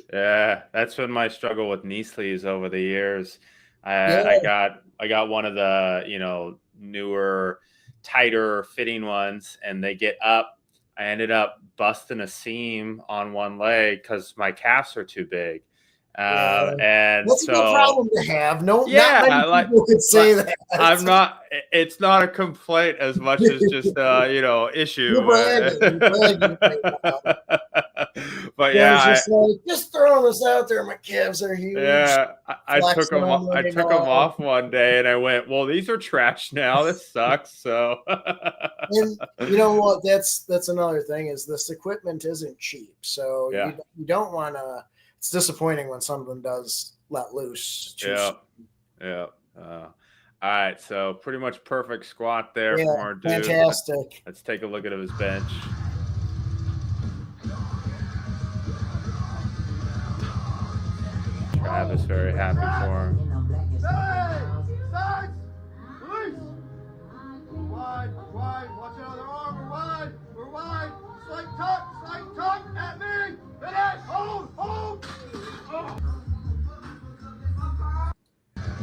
That's been my struggle with knee sleeves over the years. I got one of the newer, tighter fitting ones, and they get up. I ended up busting a seam on one leg because my calves are too big. And that's so, a good problem to have. Not many people could say that. I'm not. It's not a complaint as much as just issue. You're bragging but just throwing this out there. My calves are huge. I took them off one day, and I went, well, these are trash now. This sucks. So, and you know what? That's another thing, is this equipment isn't cheap. So you don't want to. It's disappointing when something does let loose. All right, so pretty much perfect squat there from our dude. Fantastic. Let's take a look at his bench. Travis very happy for him. Sides! Release! Wide, watch out of their arm, we're wide, slight tuck at me, finish, hold!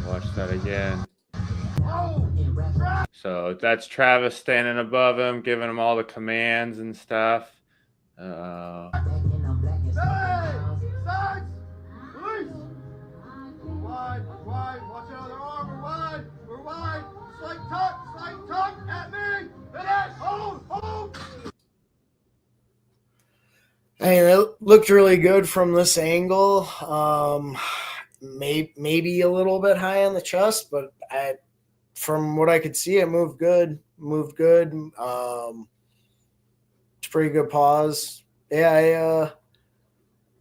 Watch that again. So that's Travis standing above him, giving him all the commands and stuff. Sides! Release! Wide, watch out of their arm, we're wide, slight tuck at me, finish, hold! I mean, it looked really good from this angle. Maybe a little bit high on the chest, but from what I could see, it moved good. It's pretty good pause. Yeah,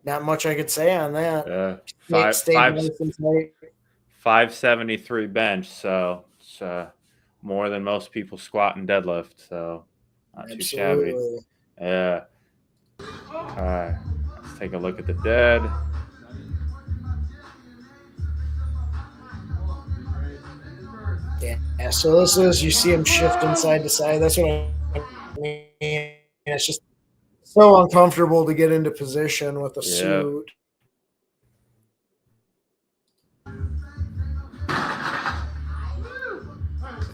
not much I could say on that. Stayed nice and tight. 573 bench, so it's more than most people squat and deadlift, so not too shabby. Yeah. All right, let's take a look at the dead. Yeah, so this is, you see him shifting side to side. That's what I mean. It's just so uncomfortable to get into position with a suit.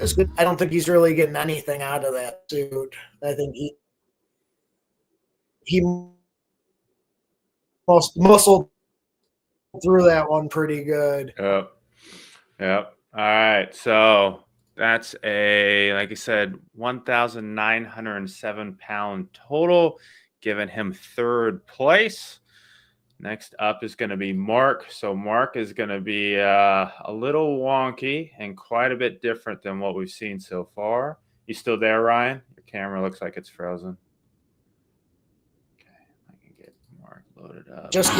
It's good. I don't think he's really getting anything out of that suit. I think he muscled through that one pretty good. Yep. All right. So that's like I said, 1,907 pound total, giving him third place. Next up is going to be Mark. So Mark is going to be a little wonky and quite a bit different than what we've seen so far. You still there, Ryan? Your camera looks like it's frozen. Okay, I can get Mark loaded up. Just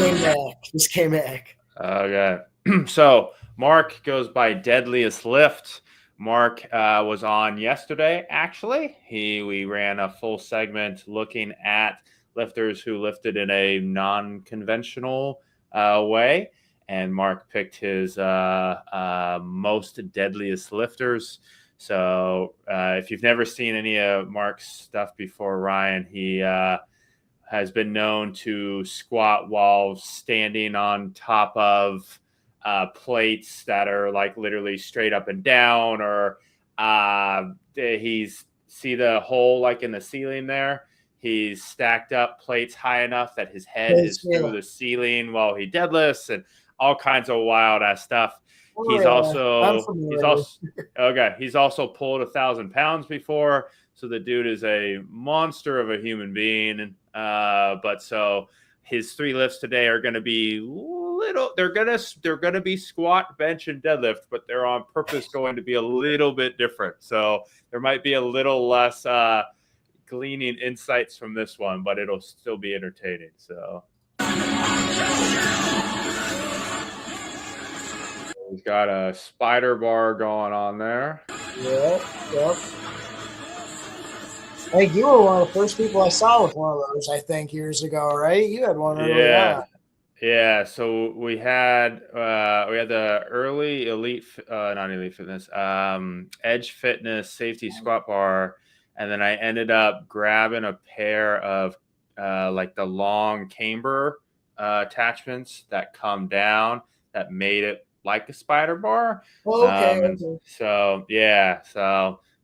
came back. Okay. So Mark goes by Deadliest Lift. Mark was on yesterday, actually. We ran a full segment looking at lifters who lifted in a non-conventional way, and Mark picked his most deadliest lifters. So if you've never seen any of Mark's stuff before, Ryan, he has been known to squat while standing on top of plates that are like literally straight up and down, or he's see the hole like in the ceiling there. He's stacked up plates high enough that his head is through the ceiling while he deadlifts, and all kinds of wild ass stuff. He's also pulled 1,000 pounds before. So the dude is a monster of a human being. But so his three lifts today are going to be they're going to be squat, bench, and deadlift, but they're on purpose going to be a little bit different. So there might be a little less gleaning insights from this one, but it'll still be entertaining. So he's got a spider bar going on there. Yep. Hey, you were one of the first people I saw with one of those, I think, years ago, right? You had one early on. Yeah, so we had the early not Elite Fitness, Edge Fitness safety squat bar, and then I ended up grabbing a pair of like the long camber attachments that come down that made it like a spider bar. Okay. So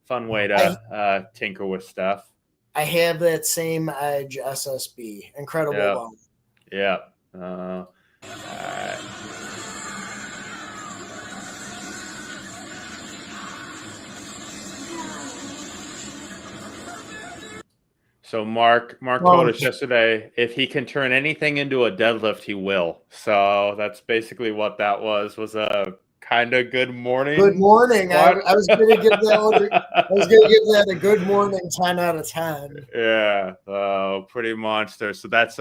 fun way to tinker with stuff. I have that same Edge SSB. Incredible. Yeah. All right. So Mark told us yesterday, if he can turn anything into a deadlift, he will. So that's basically what that was a kind of good morning. Good morning. I was going to give that a good morning 10 out of 10. Yeah, pretty monster. So that's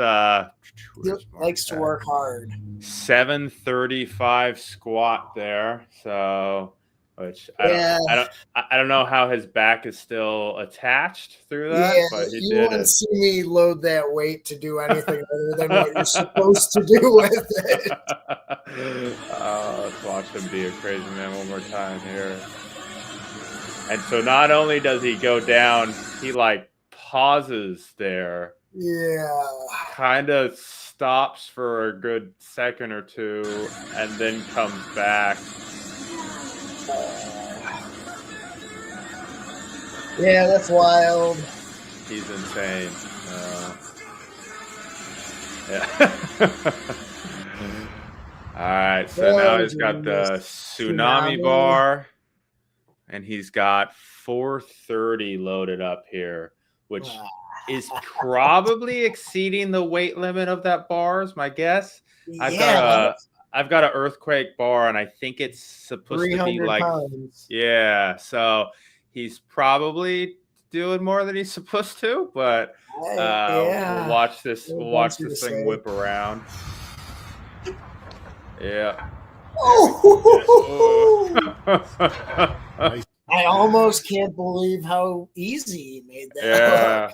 likes to work hard. 735 squat there. So which I don't know how his back is still attached through that, but he did. You wouldn't see me load that weight to do anything other than what you're supposed to do with it. Let's watch him be a crazy man one more time here. And so not only does he go down, he like pauses there. Yeah. Kind of stops for a good second or two and then comes back. Yeah, that's wild. He's insane. Yeah. All right, so now he's got the tsunami bar, and he's got 430 loaded up here, which is probably exceeding the weight limit of that bar, is my guess. I've Yeah, got an earthquake bar, and I think it's supposed to be 300 like, pounds. yeah. So he's probably doing more than he's supposed to, but we'll Yeah. watch this. Little We'll watch bumpy to this thing say. whip around. Yeah. Oh, Oh. I almost can't believe how easy he made that look.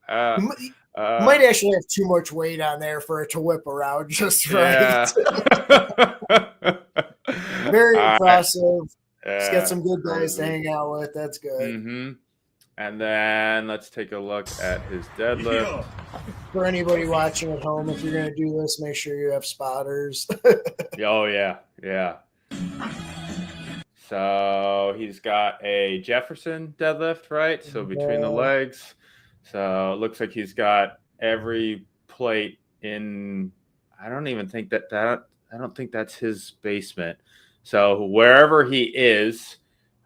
Yeah. He might actually have too much weight on there for it to whip around just right. Yeah. Very All right. impressive. He's got Yeah, some good guys to crazy. hang out with. That's good. Mm-hmm. And then let's take a look at his deadlift. For anybody watching at home, if you're going to do this, make sure you have spotters. Oh, yeah. Yeah. So he's got a Jefferson deadlift, right? So between the legs. So it looks like he's got every plate in. I don't even think I don't think that's his basement. So wherever he is,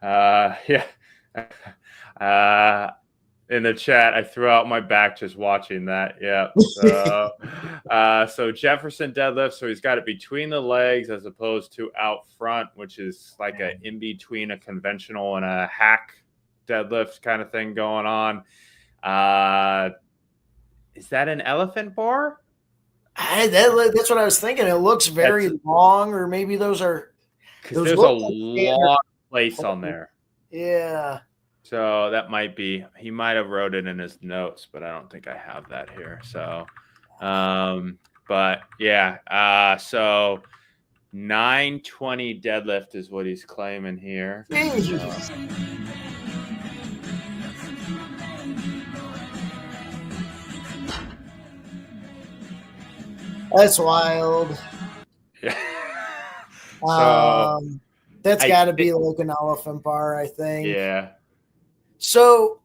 yeah. In the chat, I threw out my back just watching that. Yeah. So Jefferson deadlift. So he's got it between the legs as opposed to out front, which is like a in between a conventional and a hack deadlift kind of thing going on. Is that an elephant bar? That's what I was thinking. It looks very long, or maybe those are. Because there's a lot of place on there. Yeah. So that might be, he might have wrote it in his notes, but I don't think I have that here. So, but yeah, so 920 deadlift is what he's claiming here. That's wild. Yeah. That's got to be like an elephant bar, I think. Yeah. So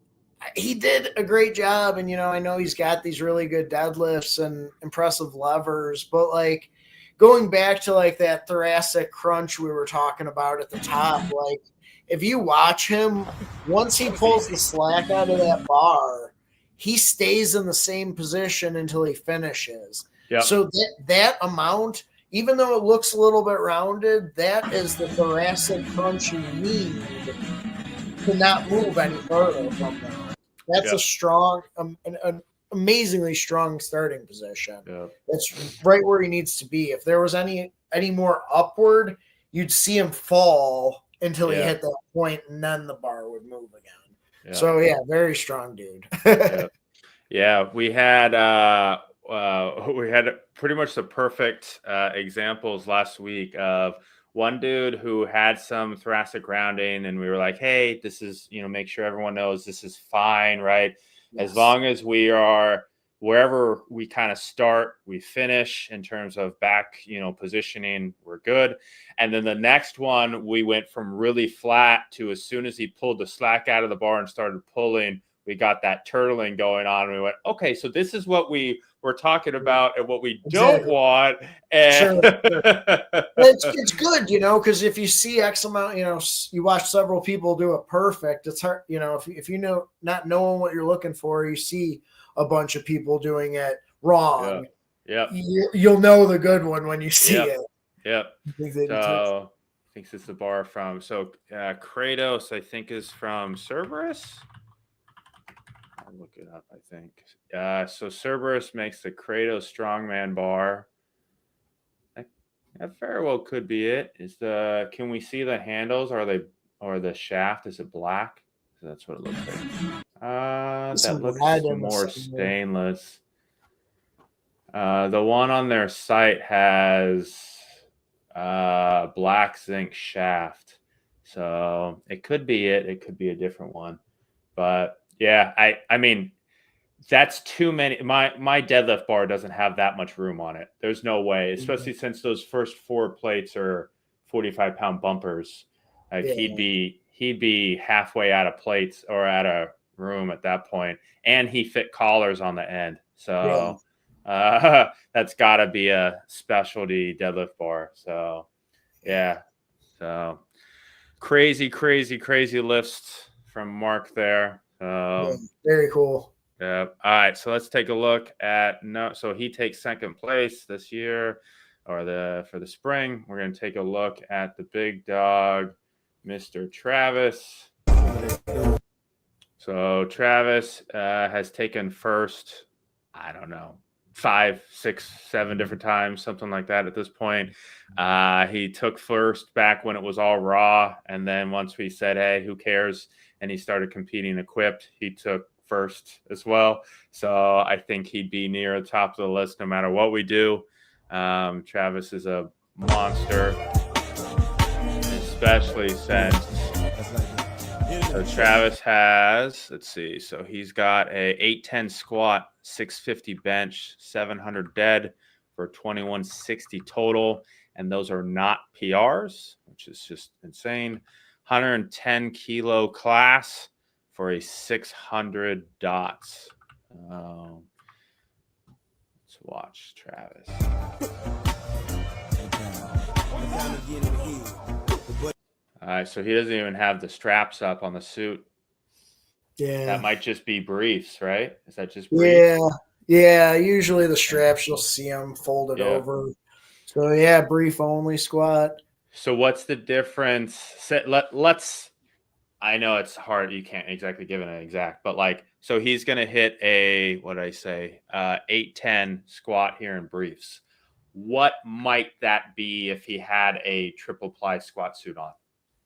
he did a great job, and I know he's got these really good deadlifts and impressive levers, but like going back to like that thoracic crunch we were talking about at the top, like if you watch him, once he pulls the slack out of that bar, he stays in the same position until he finishes. Yep. So that amount, even though it looks a little bit rounded, that is the thoracic crunch you need to not move any further from that. That's a strong, an amazingly strong starting position. Yep. That's right where he needs to be. If there was any more upward, you'd see him fall until he hit that point, and then the bar would move again. Yep. So yeah, very strong dude. Yeah, we had pretty much the perfect examples last week of one dude who had some thoracic rounding, and we were like, hey, this is, make sure everyone knows this is fine, right? Yes. As long as we are wherever we kind of start, we finish in terms of back, positioning, we're good. And then the next one, we went from really flat to as soon as he pulled the slack out of the bar and started pulling, we got that turtling going on. And we went, okay, so this is what we were talking about and what we don't want. And sure. It's good, because if you see X amount, you watch several people do it perfect. It's hard, if you know, not knowing what you're looking for, you see a bunch of people doing it wrong. Yeah. You'll know the good one when you see it. Yep. So I think this is the bar from, Kratos, I think, is from Cerberus. I'll look it up, I think. So Cerberus makes the Kratos Strongman bar. That very well could be it. Can we see the handles? Or the shaft? Is it black? So that's what it looks like. That looks more stainless. The one on their site has black zinc shaft. So it could be it. It could be a different one. But yeah, I mean, that's too many. My deadlift bar doesn't have that much room on it. There's no way, especially since those first 4 plates are 45-pound bumpers. Like he'd be halfway out of plates or out of room at that point, and he fit collars on the end. So that's got to be a specialty deadlift bar. So yeah, so crazy lifts from Mark there. Very cool. Yep. All right. So let's take a look at So he takes second place this year, or for the spring. We're going to take a look at the big dog, Mr. Travis. So Travis has taken first, I don't know, 5, 6, 7 different times, something like that at this point. He took first back when it was all raw. And then once we said, hey, who cares? And he started competing equipped, he took first as well. So I think he'd be near the top of the list no matter what we do. Travis is a monster, especially since so Travis has, let's see, so he's got a 810 squat, 650 bench, 700 dead for 2160 total. And those are not PRs, which is just insane. 110 kilo class for a 600 dots. Let's watch Travis. All right, so he doesn't even have the straps up on the suit. Yeah. That might just be briefs, right? Is that just briefs? Yeah. Usually the straps, you'll see them folded over. So yeah, brief only squat. So what's the difference? Let's. I know it's hard. You can't exactly give it an exact, but like, so he's gonna hit a 810 squat here in briefs. What might that be if he had a triple ply squat suit on?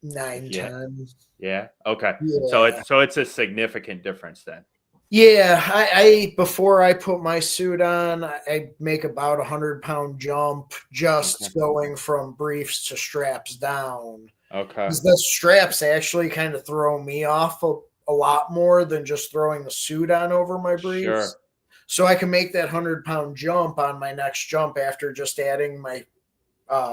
910. Yeah. Okay. Yeah. So it's a significant difference then. Yeah, I before I put my suit on, I make about 100-pound jump just going from briefs to straps down. Okay. Because the straps actually kind of throw me off a lot more than just throwing the suit on over my briefs. Sure. So I can make that 100-pound jump on my next jump after just adding my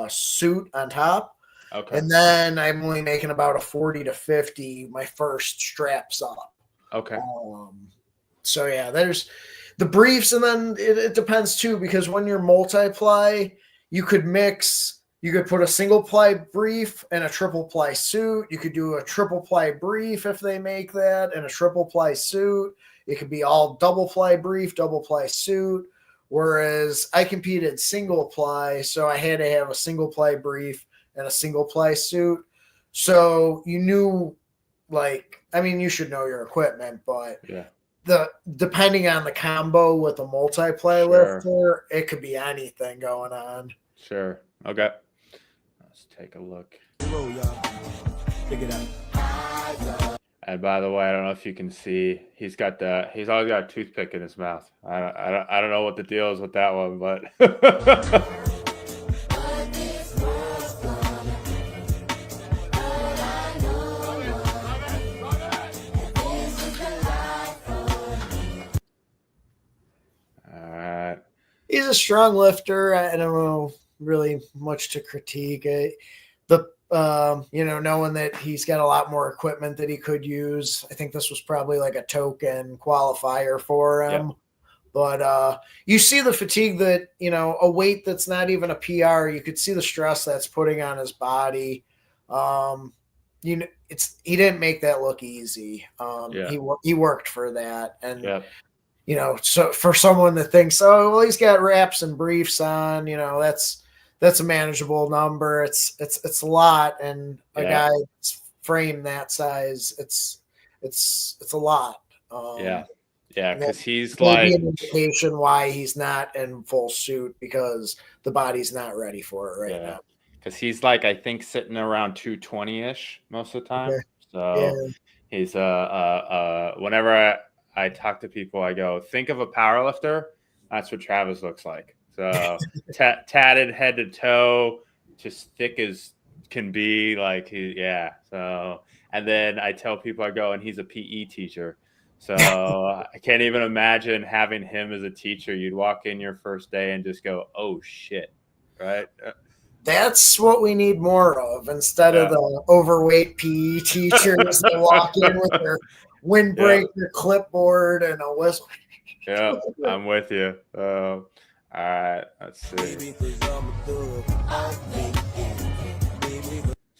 suit on top. Okay. And then I'm only making about a 40 to 50 my first straps up. Okay. So yeah, there's the briefs, and then it depends too, because when you're multiply, you could put a single ply brief and a triple ply suit. You could do a triple ply brief if they make that, and a triple ply suit. It could be all double ply brief, double ply suit. Whereas I competed single ply, so I had to have a single ply brief and a single ply suit. So you knew, you should know your equipment, but yeah. Depending on the combo with the multiply lifter, it could be anything going on. Sure. Okay. Let's take a look. And by the way, I don't know if you can see, he's always got a toothpick in his mouth. I don't know what the deal is with that one, but he's a strong lifter. I don't know really much to critique. Knowing that he's got a lot more equipment that he could use, I think this was probably like a token qualifier for him. Yeah. But you see the fatigue that, a weight that's not even a PR, you could see the stress that's putting on his body. He didn't make that look easy. He worked for that. And yeah. So for someone that thinks, oh, well, he's got wraps and briefs on, that's a manageable number. It's a lot, and a guy's frame that size, it's a lot. Because he's maybe an indication why he's not in full suit, because the body's not ready for it right now. Because he's I think sitting around 220-ish most of the time. Okay. So he's whenever I talk to people, I go, think of a power lifter. That's what Travis looks like. So tatted head to toe, just thick as can be. So, and then I tell people, I go, and he's a PE teacher. So I can't even imagine having him as a teacher. You'd walk in your first day and just go, oh shit. Right. That's what we need more of, instead of the overweight PE teachers that walk in with their windbreaker clipboard and a whistle. Yeah, I'm with you. All right, let's see.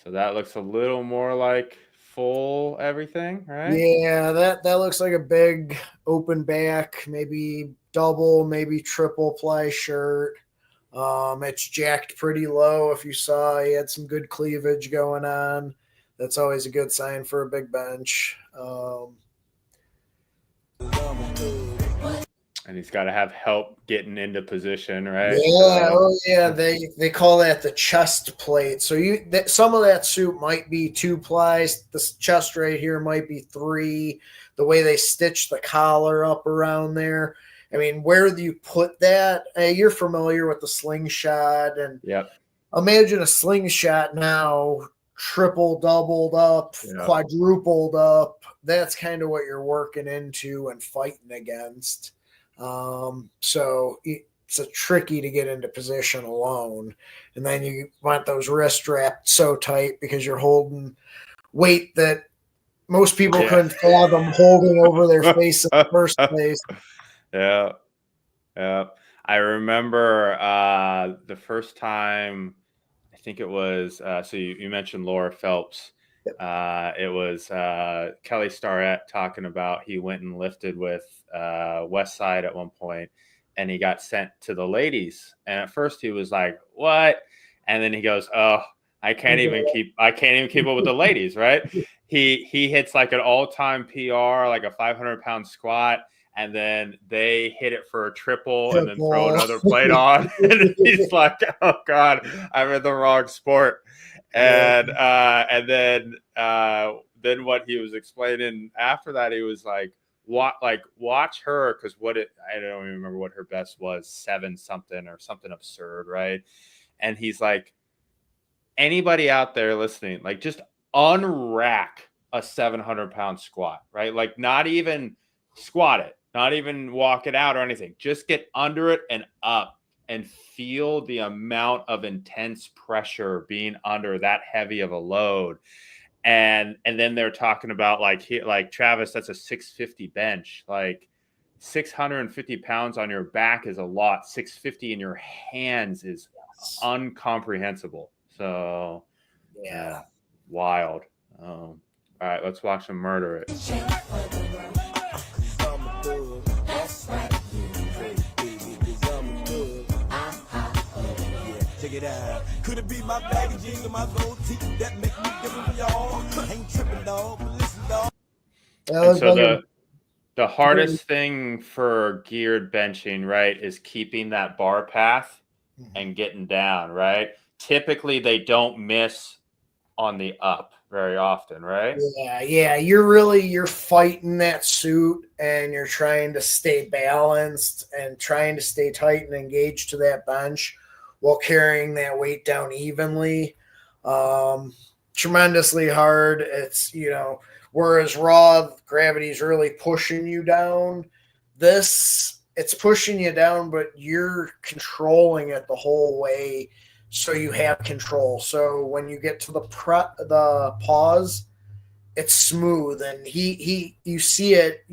So that looks a little more like full everything, right? Yeah, that looks like a big open back, maybe double, maybe triple ply shirt. It's jacked pretty low. If you saw, he had some good cleavage going on. That's always a good sign for a big bench. And he's got to have help getting into position, right? Yeah, oh yeah. They call that the chest plate. So some of that suit might be 2 plies. This chest right here might be 3. The way they stitch the collar up around there. I mean, where do you put that? You're familiar with the slingshot, and Yep. imagine a slingshot now, triple, doubled up, quadrupled up. That's kind of what you're working into and fighting against. So it's a tricky to get into position alone. And then you want those wrists wrapped so tight because you're holding weight that most people couldn't fathom holding over their face in the first place. Yeah. Yeah. I remember the first time, I think it was, so you mentioned Laura Phelps. Yep. It was Kelly Starrett talking about he went and lifted with West Side at one point, and he got sent to the ladies. And at first he was like, "What?" And then he goes, "Oh, I can't even keep up with the ladies." Right? He hits like an all-time PR, like a 500-pound squat. And then they hit it for a triple and then throw another plate on. And he's like, "Oh God, I'm in the wrong sport." And then what he was explaining after that, he was like, watch her, because I don't even remember what her best was, 7 something or something absurd, right? And he's like, anybody out there listening, like, just unrack a 700-pound squat, right? Like, not even squat it. Not even walk it out or anything. Just get under it and up and feel the amount of intense pressure being under that heavy of a load. And then they're talking about like Travis, that's a 650 bench. Like 650 pounds on your back is a lot. 650 in your hands is incomprehensible. So yeah, wild. All right, let's watch him murder it. Check it out. Could it be my baggy jeans or my gold teeth that make me different from y'all? Ain't tripping, dog. But listen, dog. And so the hardest thing for geared benching, right, is keeping that bar path and getting down, right? Typically, they don't miss on the up very often, right? Yeah. You're fighting that suit, and you're trying to stay balanced and trying to stay tight and engaged to that bench while carrying that weight down evenly. Tremendously hard. It's, whereas raw, gravity's really pushing you down. It's pushing you down, but you're controlling it the whole way, so you have control. So when you get to the pause, it's smooth, and you see it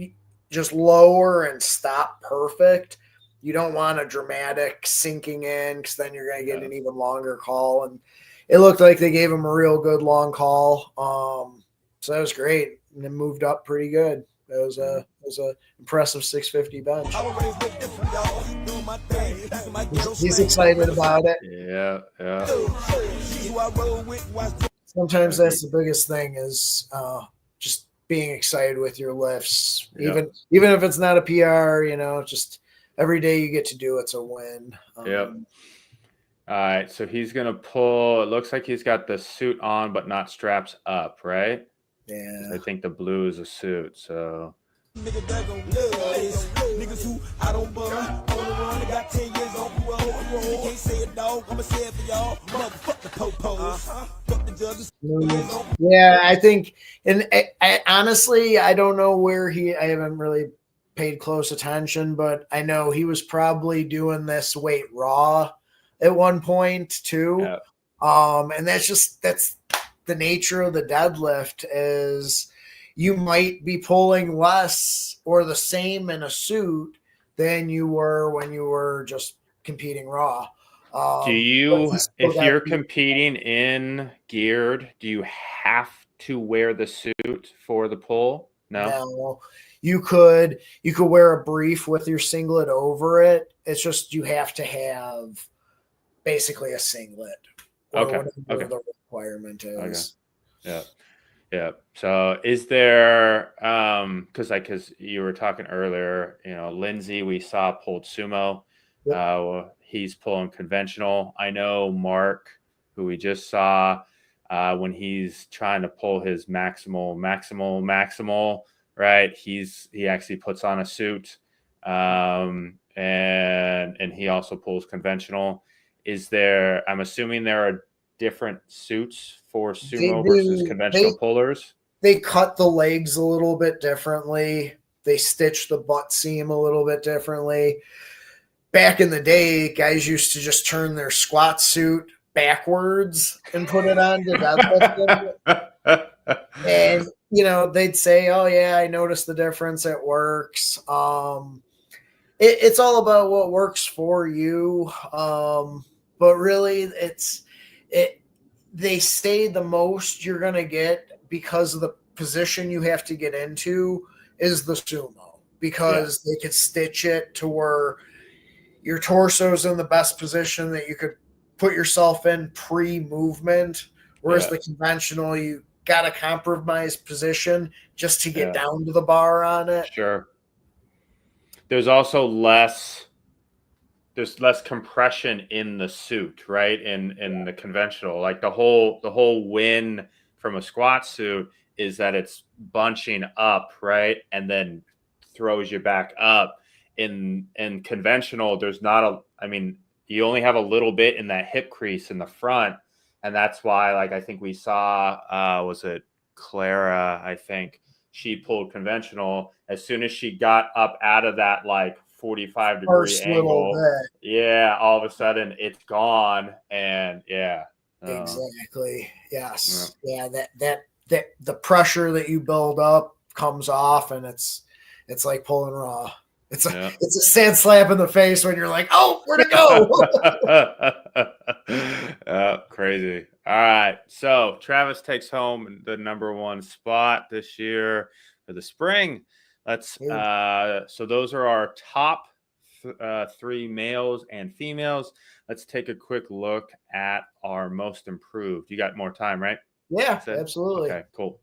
just lower and stop perfect. You don't want a dramatic sinking in, because then you're going to get an even longer call. And it looked like they gave him a real good long call. So that was great. And then moved up pretty good. It was a impressive 650 bench. He's excited about it. Yeah. Sometimes that's the biggest thing, is just being excited with your lifts. Even if it's not a PR, just every day you get to do it's a win. Yep. All right, so he's gonna pull. It looks like he's got the suit on, but not straps up, right? Yeah. I think the blue is a suit. So. Niggas who I don't bum on the run, they got 10 years on parole. They can't say it, dog. I'ma say it for y'all. Motherfuck the po-pos. Fuck the judges. Yeah, I think, and I honestly, I don't know where I haven't really paid close attention, but I know he was probably doing this weight raw at one point too. Yeah. And that's the nature of the deadlift, is you might be pulling less or the same in a suit than you were when you were just competing raw. If you're competing in geared, do you have to wear the suit for the pull? No. No, you could wear a brief with your singlet over it. It's just you have to have basically a singlet or Okay. whatever Okay. the requirement is. Yeah. Yeah. So is there because you were talking earlier, Lindsay we saw pulled sumo. Yep. He's pulling conventional. I know Mark, who we just saw, when he's trying to pull his maximal, right? He actually puts on a suit. And he also pulls conventional. I'm assuming there are different suits for sumo versus conventional pullers. They cut the legs a little bit differently. They stitch the butt seam a little bit differently. Back in the day, guys used to just turn their squat suit backwards and put it on to deadlift. And they'd say, "Oh yeah, I noticed the difference. It works." It's all about what works for you. But really, they stay the most you're going to get because of the position you have to get into is the sumo, because they could stitch it to where your torso's in the best position that you could put yourself in pre-movement, whereas the conventional, you got to compromise position just to get down to the bar on it. Sure. There's also less compression in the suit, right? In the conventional, like the whole win from a squat suit is that it's bunching up, right? And then throws you back up. In conventional, there's not you only have a little bit in that hip crease in the front. And that's why, like, I think we saw, was it Clara? I think she pulled conventional. As soon as she got up out of that, like, 45-degree angle, all of a sudden it's gone. And exactly. Yes. Yeah. That the pressure that you build up comes off, and it's like pulling raw. It's a sand slap in the face when you're like, "Oh, where'd it go?" Crazy. All right. So Travis takes home the #1 spot this year for the spring. So those are our top 3 males and females. Let's take a quick look at our most improved. You got more time, right? Yeah, absolutely. Okay, cool.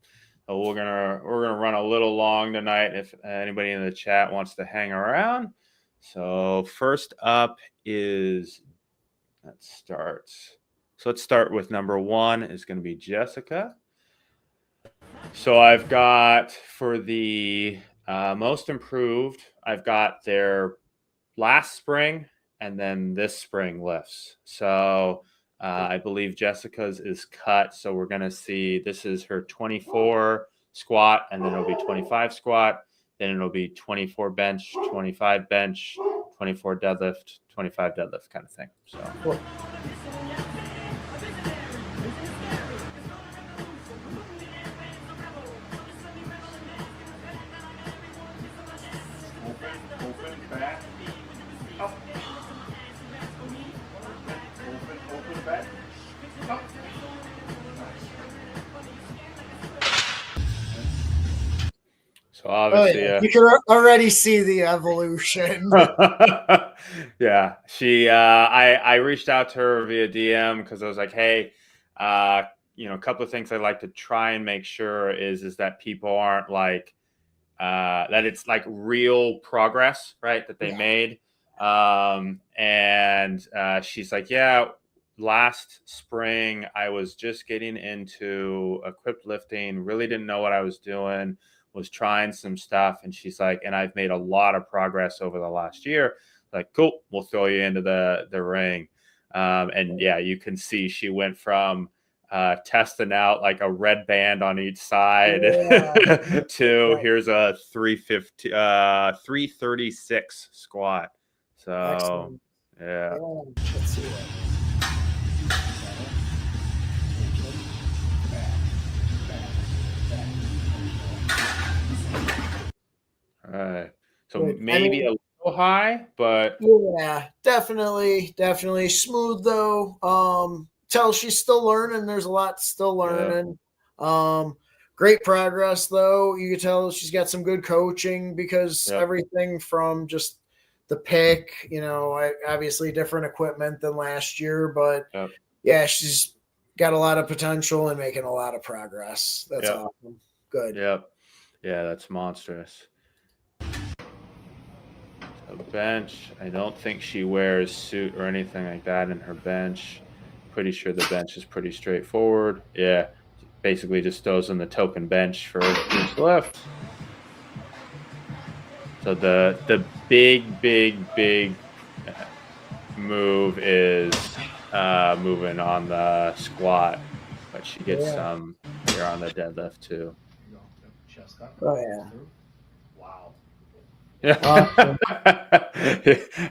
So we're gonna run a little long tonight. If anybody in the chat wants to hang around. So first up is let's start with #1 is going to be Jessica. So I've got for the most improved, I've got their last spring and then this spring lifts. So I believe Jessica's is cut. So we're going to see, this is her 24 squat, and then it'll be 25 squat. Then it'll be 24 bench, 25 bench, 24 deadlift, 25 deadlift kind of thing. So. Cool. Open, back, up. Open, back, up. So obviously, you can already see the evolution. Yeah, she. I reached out to her via DM because I was like, hey, a couple of things I'd like to try and make sure is that people aren't like. That it's like real progress, right? That they made. And she's like, yeah, last spring, I was just getting into equipped lifting, really didn't know what I was doing, was trying some stuff. And she's like, and I've made a lot of progress over the last year. Like, cool, we'll throw you into the ring. And yeah, you can see she went from testing out like a red band on each side to here's a 336 squat. So excellent. Yeah. Let's see it. All right. So maybe a little high, but yeah, definitely smooth though. Tell she's still learning. There's a lot still learning. great progress, though. You can tell she's got some good coaching because everything from just the pick, obviously different equipment than last year, but yeah, she's got a lot of potential and making a lot of progress. That's awesome. Good. Yep. Yeah, that's monstrous. So bench, I don't think she wears suit or anything like that in her bench. Pretty sure the bench is pretty straightforward. Yeah, basically just throws in the token bench for each lift. So the big move is moving on the squat, but she gets some here on the deadlift too. Oh yeah. Wow. Yeah.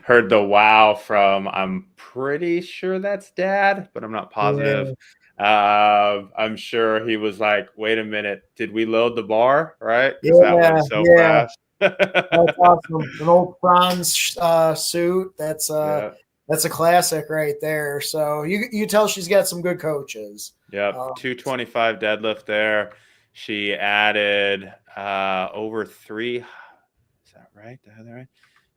Heard the wow from, I'm pretty sure that's Dad, but I'm not positive. I'm sure he was like, wait a minute, did we load the bar? Right? Because that went so fast. That's awesome. An old bronze suit. That's a classic right there. So you tell she's got some good coaches. Yep. 225 deadlift there. She added over 3. Is that right? Did I have that right?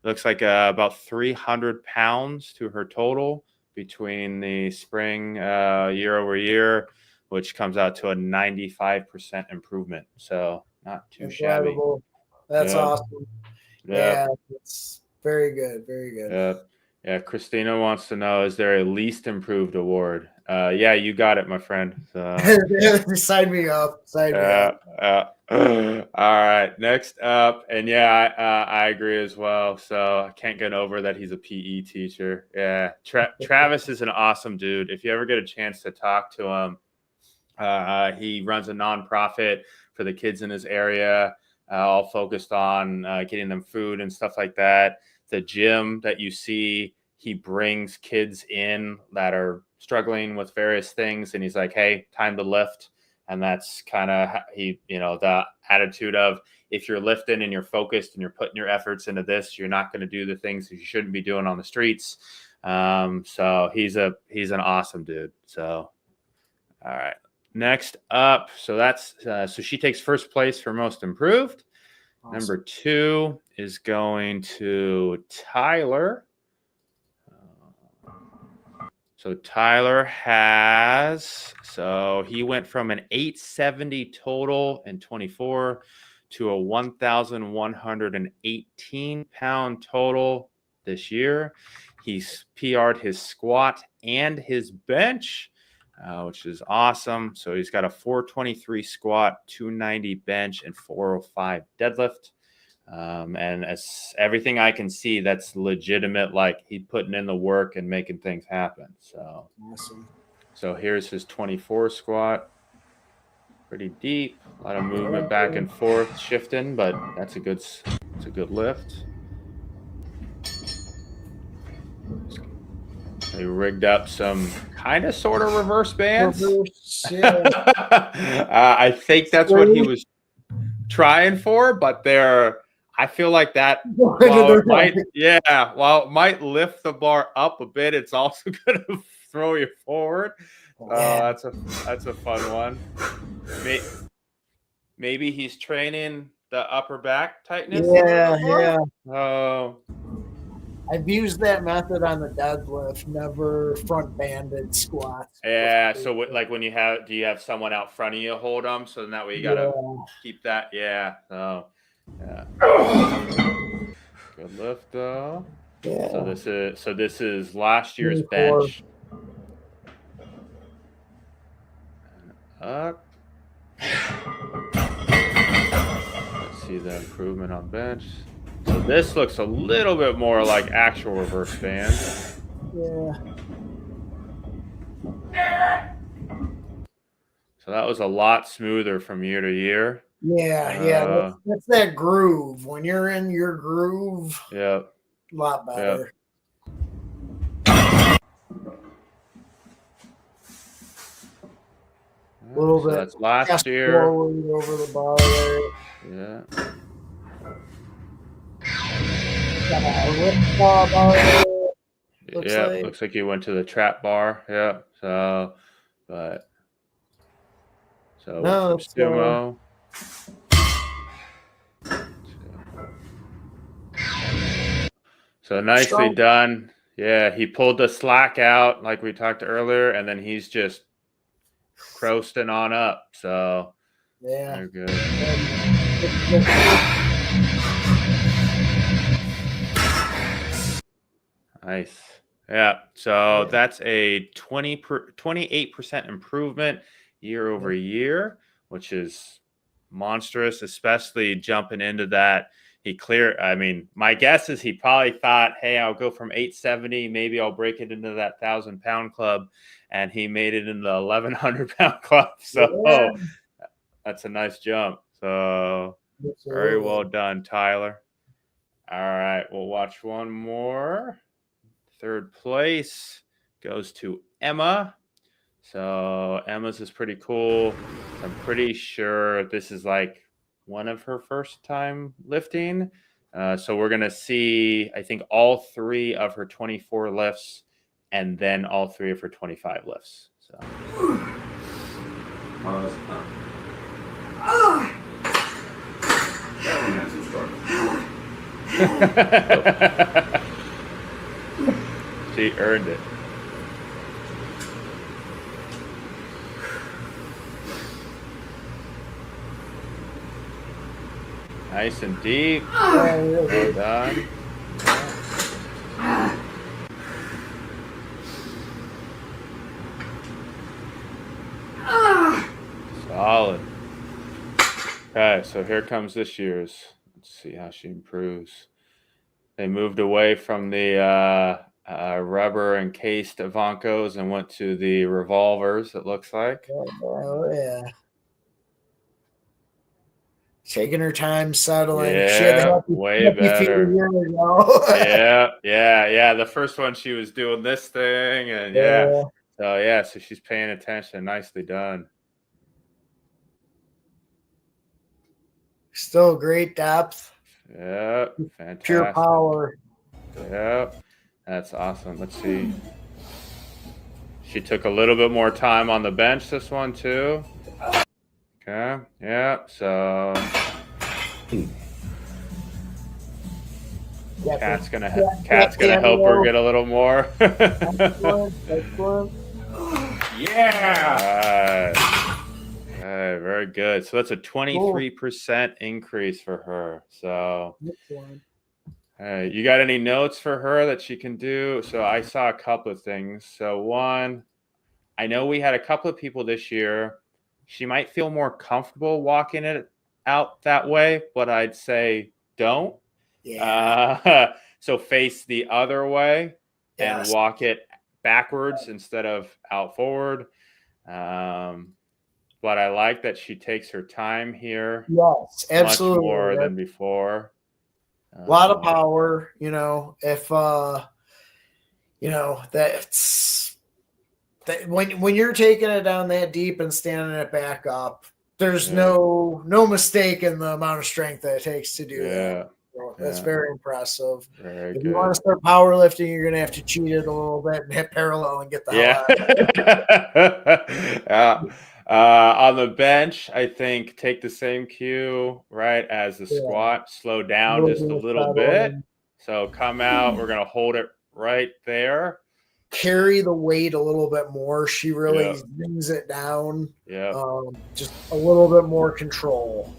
Looks like about 300 pounds to her total between the spring year over year, which comes out to a 95% improvement. So not too shabby. That's awesome. Yeah, it's very good. Very good. Yeah. Christina wants to know, is there a least improved award? Yeah, you got it, my friend. So. Sign me up. All right, next up, and I agree as well. So I can't get over that he's a PE teacher. Yeah, Travis is an awesome dude. If you ever get a chance to talk to him, he runs a nonprofit for the kids in his area, all focused on getting them food and stuff like that. The gym that you see, he brings kids in that are struggling with various things, and he's like, hey, time to lift. And that's kind of the attitude of, if you're lifting and you're focused and you're putting your efforts into this, you're not going to do the things that you shouldn't be doing on the streets. So he's an awesome dude. So all right, next up, so that's so she takes first place for most improved. Awesome. Number 2 is going to Tyler. So Tyler he went from an 870 total in 24 to a 1,118 pound total this year. He's PR'd his squat and his bench, which is awesome. So he's got a 423 squat, 290 bench, and 405 deadlift. And as everything I can see, that's legitimate. Like, he's putting in the work and making things happen. So awesome. So here's his 24 squat. Pretty deep, a lot of movement back and forth, shifting, but it's a good lift. They rigged up some kind of sort of reverse bands. I think that's what he was trying for, but I feel like that, while it might lift the bar up a bit, it's also going to throw you forward. That's a fun one. Maybe he's training the upper back tightness. Yeah. Oh. I've used that method on the deadlift, never front banded squats. Yeah, so when do you have someone out front of you hold them? So then that way you gotta keep that. Yeah. So yeah. Good lift though. Yeah. So this is last year's bench. Up. Let's see the improvement on bench. So this looks a little bit more like actual reverse band. Yeah. So that was a lot smoother from year to year. Yeah. That's that groove. When you're in your groove, yeah, a lot better. A little bit. That's last year. Over the bar there. Yeah. Looks like you went to the trap bar. Yeah. Sumo. So nicely Strong. done. Yeah, he pulled the slack out like we talked earlier, and then he's just coasting on up. So Yeah. very good. Nice. Yeah. So that's a 28% improvement year over year, which is monstrous, especially jumping into that. I mean, my guess is he probably thought, hey, I'll go from 870, maybe I'll break it into that 1,000-pound club. And he made it into the 1,100-pound club. So that's a nice jump. So very well done, Tyler. All right, we'll watch one more. Third place goes to Emma. So Emma's is pretty cool. I'm pretty sure this is like one of her first time lifting. So we're going to see, I think, all 3 of her 24 lifts and then all 3 of her 25 lifts. So. She earned it. Nice and deep. Well done. Solid. Okay, so here comes this year's. Let's see how she improves. They moved away from the rubber encased Ivankos and went to the revolvers, it looks like. Oh, yeah. Taking her time settling. Yeah, way better. Yeah. Yeah. The first one she was doing this thing, and so she's paying attention. Nicely done. Still great depth. Yeah, fantastic. Pure power. Yeah, that's awesome. Let's see. She took a little bit more time on the bench this one too. Okay, yeah, so Cat's gonna help her get a little more. Yeah. All right, very good. So that's a 23% increase for her. So you got any notes for her that she can do? So I saw a couple of things. So one, I know we had a couple of people this year. She might feel more comfortable walking it out that way, but I'd say don't. Yeah. So face the other way and walk it backwards instead of out forward. But I like that she takes her time here. Yes, absolutely. Much more than before. A lot of power, if that when you're taking it down that deep and standing it back up, there's no mistake in the amount of strength that it takes to do that. So that's very impressive. Very if good. You want to start powerlifting, you're gonna have to cheat it a little bit and hit parallel and get the hell out. On the bench, I think take the same cue, right, as the squat. Slow down just a little bit. So come out. We're going to hold it right there. Carry the weight a little bit more. She really brings it down. Yeah. Just a little bit more control.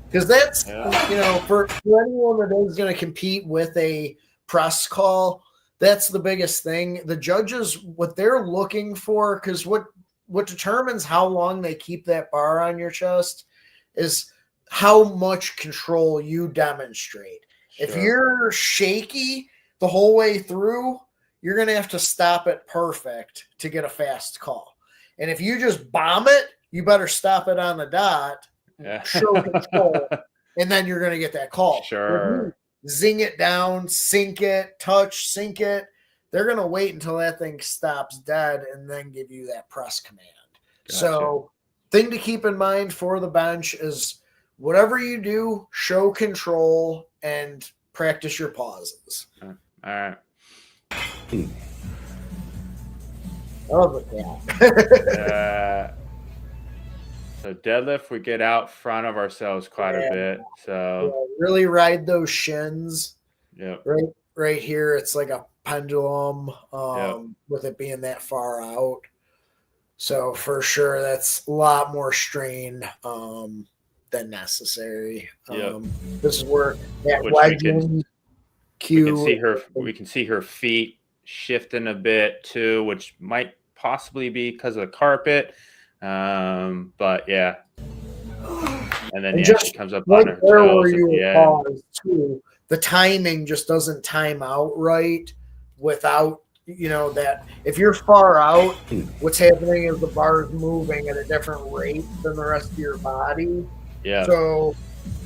Because that's, for anyone that is going to compete with a press call, that's the biggest thing. The judges, what they're looking for, because what determines how long they keep that bar on your chest is how much control you demonstrate. Sure. If you're shaky the whole way through, you're going to have to stop it perfect to get a fast call. And if you just bomb it, you better stop it on the dot, show control, and then you're going to get that call. Sure. Zing it down, sink it, touch, sink it. They're going to wait until that thing stops dead and then give you that press command. Gotcha. So thing to keep in mind for the bench is whatever you do, show control and practice your pauses. All right. Love it. So deadlift, we get out front of ourselves quite a bit. So really ride those shins. yep. Right here, it's like a pendulum Yep. with it being that far out. So for sure, that's a lot more strain than necessary. Yep. This is where that Which wedging cue. we can see her feet shifting a bit too, which might possibly be because of the carpet. But yeah. And then she comes up on her toes at the end. Too, the timing just doesn't time out right without, that if you're far out, what's happening is the bar is moving at a different rate than the rest of your body. Yeah. So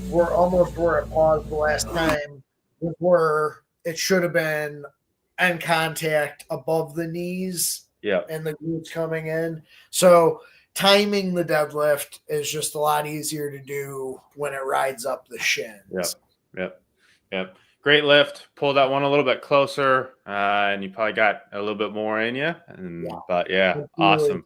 we're almost where it paused the last time, where it should have been end contact above the knees. Yeah. And the glutes coming in. So timing the deadlift is just a lot easier to do when it rides up the shins. Yep. Great lift. Pull that one a little bit closer, and you probably got a little bit more in you. But awesome.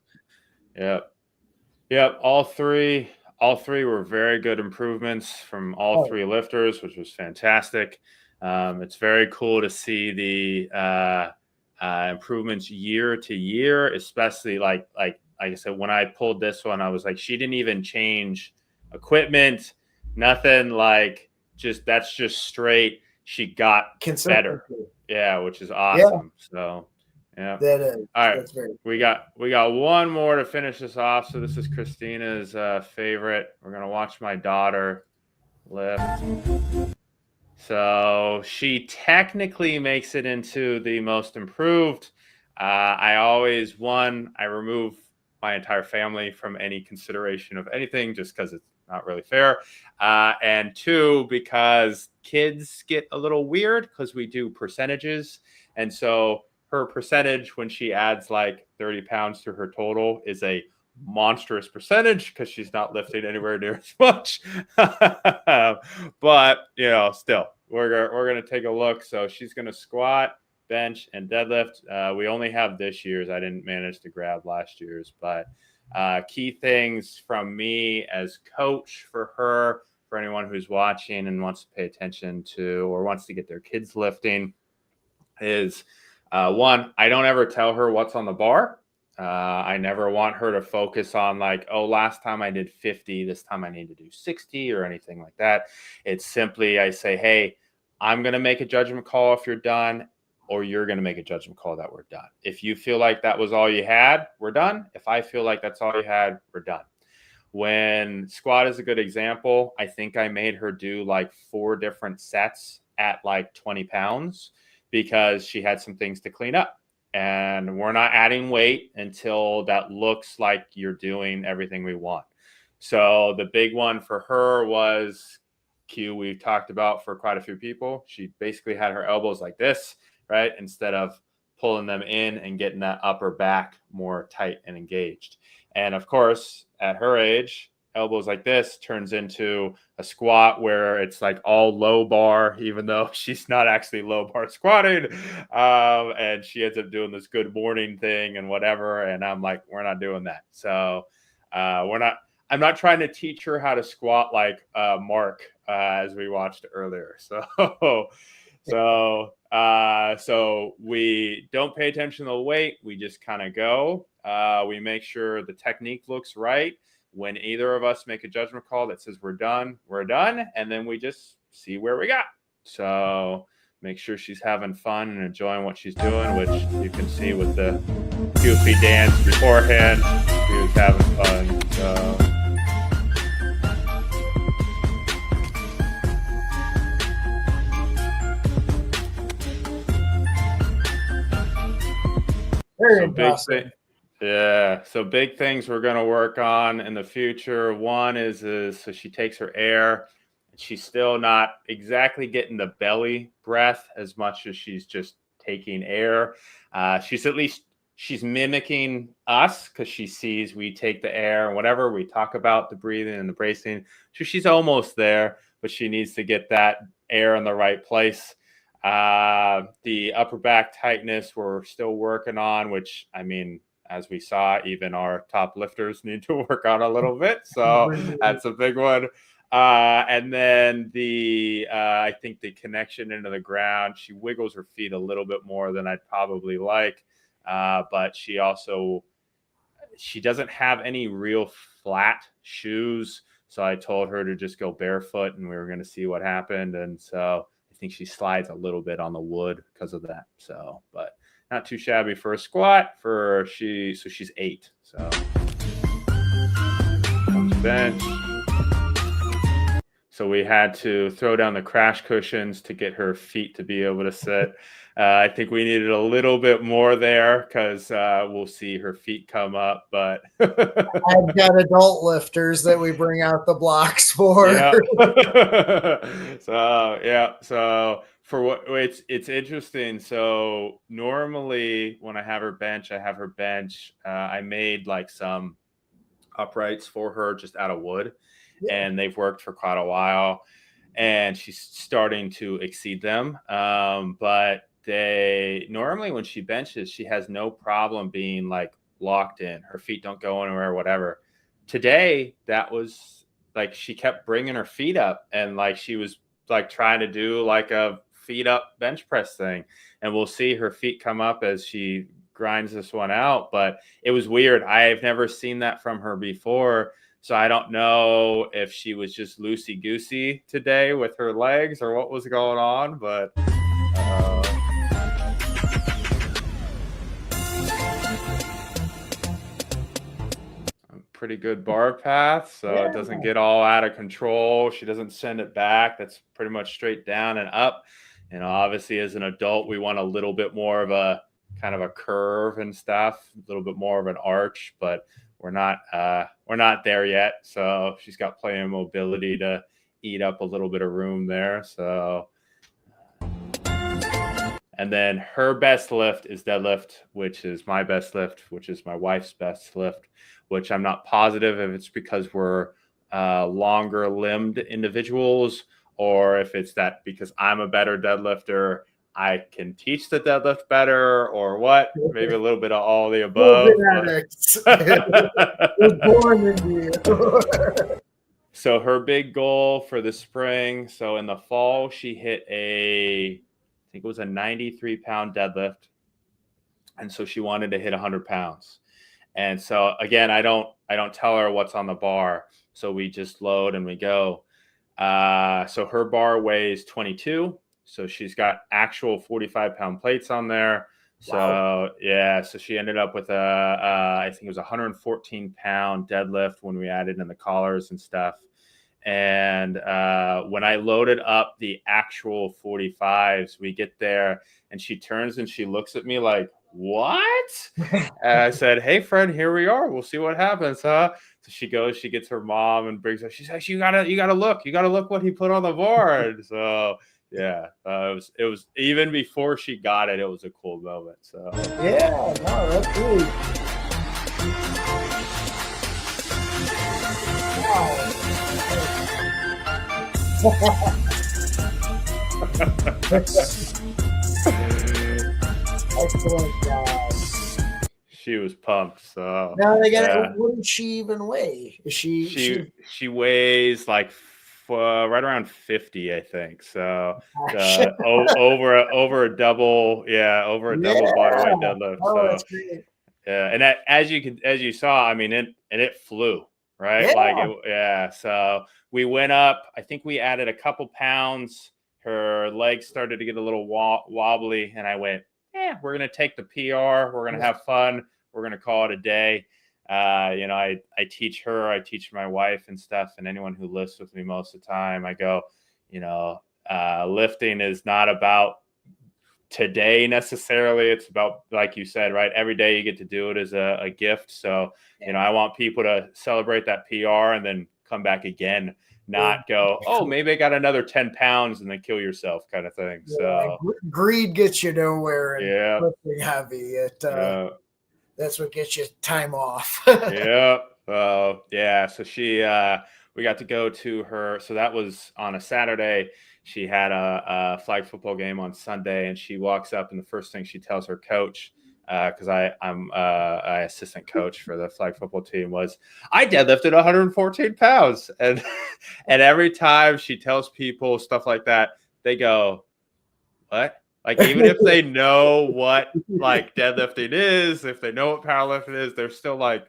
Yep. All three were very good improvements from all three lifters, which was fantastic. It's very cool to see the improvements year to year, especially like I said, when I pulled this one, I was like, she didn't even change equipment, nothing, like that's just straight. She got better. Yeah, which is awesome. Yeah. So yeah. That is. All right. We got one more to finish this off. So this is Christina's favorite. We're gonna watch my daughter lift. So she technically makes it into the most improved. I remove my entire family from any consideration of anything just because it's not really fair. And two, because kids get a little weird because we do percentages. And so her percentage when she adds like 30 pounds to her total is a monstrous percentage because she's not lifting anywhere near as much. But, still, we're going to take a look. So she's going to squat, bench, and deadlift. We only have this year's. I didn't manage to grab last year's, but key things from me as coach for her, for anyone who's watching and wants to pay attention to or wants to get their kids lifting, is one, I don't ever tell her what's on the bar. I never want her to focus on like, oh, last time I did 50, this time I need to do 60 or anything like that. It's simply, I say, hey, I'm going to make a judgment call if you're done, or you're going to make a judgment call that we're done. If you feel like that was all you had, we're done. If I feel like that's all you had, we're done. When squat is a good example, I think I made her do like 4 different sets at like 20 pounds because she had some things to clean up. And we're not adding weight until that looks like you're doing everything we want. So the big one for her was Q we talked about for quite a few people. She basically had her elbows like this, right? Instead of pulling them in and getting that upper back more tight and engaged. And of course, at her age, elbows like this turns into a squat where it's like all low bar, even though she's not actually low bar squatting. And she ends up doing this good morning thing and whatever. And I'm like, we're not doing that. So I'm not trying to teach her how to squat like Mark, as we watched earlier. So we don't pay attention to the weight. We just kind of go. We make sure the technique looks right. When either of us make a judgment call that says we're done, and then we just see where we got. So make sure she's having fun and enjoying what she's doing, which you can see with the goofy dance beforehand. She was having fun. So. Very impressive. So big things we're going to work on in the future. One is so she takes her air. She's still not exactly getting the belly breath as much as she's just taking air. She's mimicking us because she sees we take the air and whatever. We talk about the breathing and the bracing. So she's almost there, but she needs to get that air in the right place. The upper back tightness we're still working on, which I as we saw, even our top lifters need to work on a little bit. So that's a big one. And then I think the connection into the ground, she wiggles her feet a little bit more than I'd probably like. But she doesn't have any real flat shoes. So I told her to just go barefoot and we were going to see what happened. And so I think she slides a little bit on the wood because of that. So, but not too shabby for a squat so she's 8. So comes bench. So we had to throw down the crash cushions to get her feet to be able to sit. I think we needed a little bit more there because we'll see her feet come up. But I've got adult lifters that we bring out the blocks for. Yeah. So for what it's interesting. So normally when I have her bench, I made like some uprights for her just out of wood. And they've worked for quite a while, and she's starting to exceed them. But normally when she benches, she has no problem being like locked in. Her feet don't go anywhere, whatever. Today, that was like she kept bringing her feet up, and like she was like trying to do like a feet up bench press thing. And we'll see her feet come up as she grinds this one out. But it was weird. I've never seen that from her before. So I don't know if she was just loosey-goosey today with her legs or what was going on, but pretty good bar path, so it doesn't get all out of control. She doesn't send it back. That's pretty much straight down and up. And obviously as an adult, we want a little bit more of a kind of a curve and stuff, a little bit more of an arch, but we're not there yet. So she's got plenty of mobility to eat up a little bit of room there. So, and then her best lift is deadlift, which is my best lift, which is my wife's best lift, which I'm not positive if it's because we're longer limbed individuals or if it's that because I'm a better deadlifter, I can teach the deadlift better or what, maybe a little bit of all the above. Born in you. So her big goal for the spring. So in the fall, she hit I think it was a 93-pound deadlift. And so she wanted to hit 100 pounds. And so again, I don't tell her what's on the bar. So we just load and we go. So her bar weighs 22. So she's got actual 45-pound plates on there. So, wow. So she ended up with I think it was 114-pound deadlift when we added in the collars and stuff. And when I loaded up the actual 45s, we get there and she turns and she looks at me like, what? And I said, hey, friend, here we are. We'll see what happens, huh? So she goes, she gets her mom and brings her. She's like, you gotta look what he put on the board. So yeah, it was even before she got it. It was a cool moment. So yeah, no, that's cool. Excellent job. She was pumped. So now they got. What did she even weigh? Is she weighs like right around 50, I think. So over a double, over a double bodyweight deadlift. Oh, so, that's great. Yeah, and that, as you saw, I mean, it flew, right? Yeah. So we went up. I think we added a couple pounds. Her legs started to get a little wobbly, and I went, we're gonna take the PR. We're gonna have fun. We're gonna call it a day. I teach her, I teach my wife and stuff, and anyone who lifts with me most of the time, I go, lifting is not about today necessarily. It's about, like you said, right? Every day you get to do it as a gift. So, I want people to celebrate that PR and then come back again, not go, oh, maybe I got another 10 pounds and then kill yourself kind of thing. So greed gets you nowhere. And lifting heavy. That's what gets you time off. So we got to go to her. So that was on a Saturday. She had a flag football game on Sunday, and she walks up, and the first thing she tells her coach, because I'm an assistant coach for the flag football team, was I deadlifted 114 pounds. And and every time she tells people stuff like that, they go, what? Like, even if they know what like deadlifting is, if they know what powerlifting is, they're still like,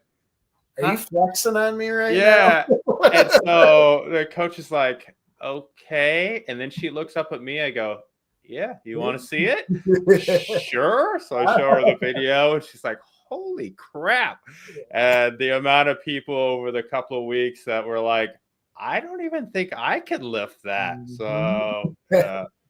Are you flexing on me right yeah. now? And so the coach is like, okay. And then she looks up at me. I go, yeah, you want to see it? Sure. So I show her the video and she's like, holy crap. And the amount of people over the couple of weeks that were like, I don't even think I could lift that. So,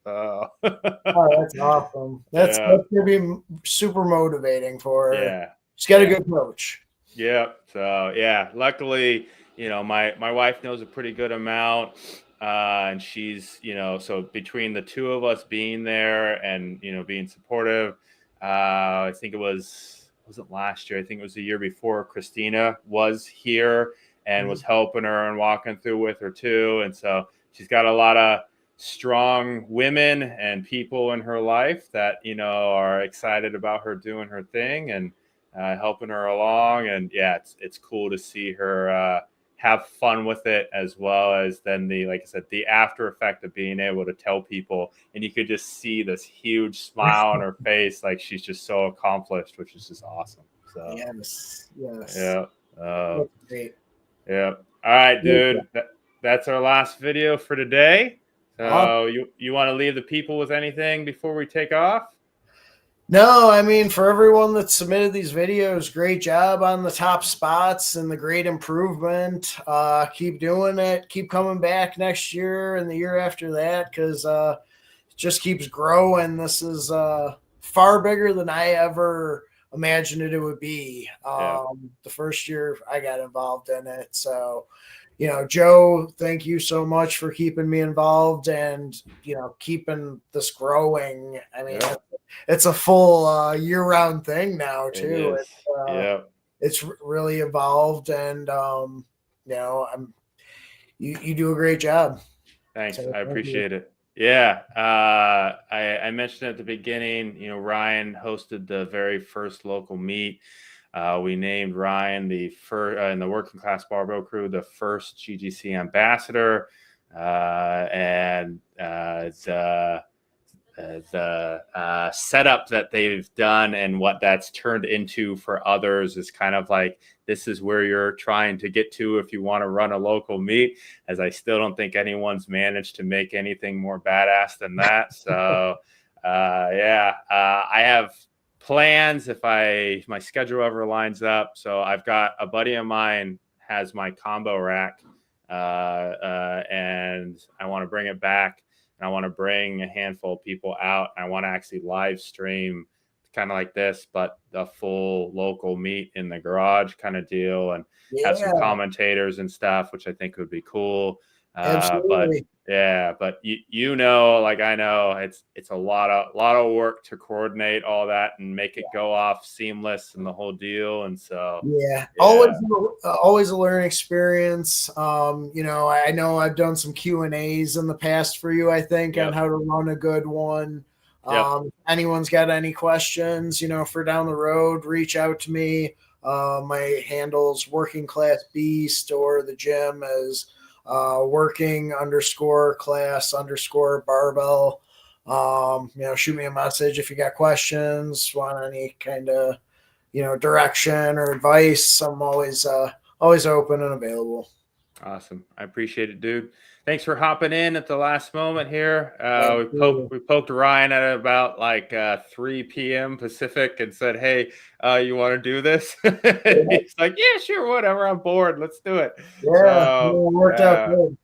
Oh, that's awesome. That's going to be super motivating for her. yeah. She's got a good coach. Yep. So yeah, luckily, my wife knows a pretty good amount. And she's, so between the two of us being there and, being supportive, I think wasn't last year. I think it was the year before. Christina was here and was helping her and walking through with her too. And so she's got a lot of strong women and people in her life that, are excited about her doing her thing and helping her along. And yeah, it's cool to see her have fun with it, as well as then like I said, the after effect of being able to tell people, and you could just see this huge smile on her face, like she's just so accomplished, which is just awesome. So yes. Yeah. That's great. Yeah. All right, dude. That's our last video for today. So you want to leave the people with anything before we take off? No, I mean, for everyone that submitted these videos, great job on the top spots and the great improvement. Keep doing it. Keep coming back next year and the year after that, because it just keeps growing. This is far bigger than I ever imagined it would be. The first year I got involved in it. So, Joe, thank you so much for keeping me involved and, keeping this growing. I mean, it's a full year-round thing now too. It's really evolved, and you do a great job. Thanks, I appreciate it. Yeah, I mentioned at the beginning, Ryan hosted the very first local meet. We named Ryan the first in the Working Class Barbell Crew the first GGC ambassador, and the setup that they've done and what that's turned into for others is kind of like, this is where you're trying to get to if you want to run a local meet, as I still don't think anyone's managed to make anything more badass than that. So I have plans if my schedule ever lines up. So I've got a buddy of mine has my combo rack, and I want to bring it back. I want to bring a handful of people out. I want to actually live stream kind of like this, but a full local meet in the garage kind of deal, and have some commentators and stuff, which I think would be cool. Absolutely. But like I know it's a lot of work to coordinate all that and make it go off seamless and the whole deal. And so always a learning experience. I know I've done some Q&As in the past for you, I think, on how to run a good one. Anyone's got any questions, for down the road, reach out to me. My handle's Working Class Beast, or the gym is working_class_barbell. Shoot me a message if you got questions, want any kind of, direction or advice. I'm always open and available. Awesome. I appreciate it, dude. Thanks for hopping in at the last moment here. We poked Ryan at about 3 p.m. Pacific and said, hey, you want to do this? He's like, yeah, sure, whatever. I'm bored. Let's do it. Yeah, it worked out good.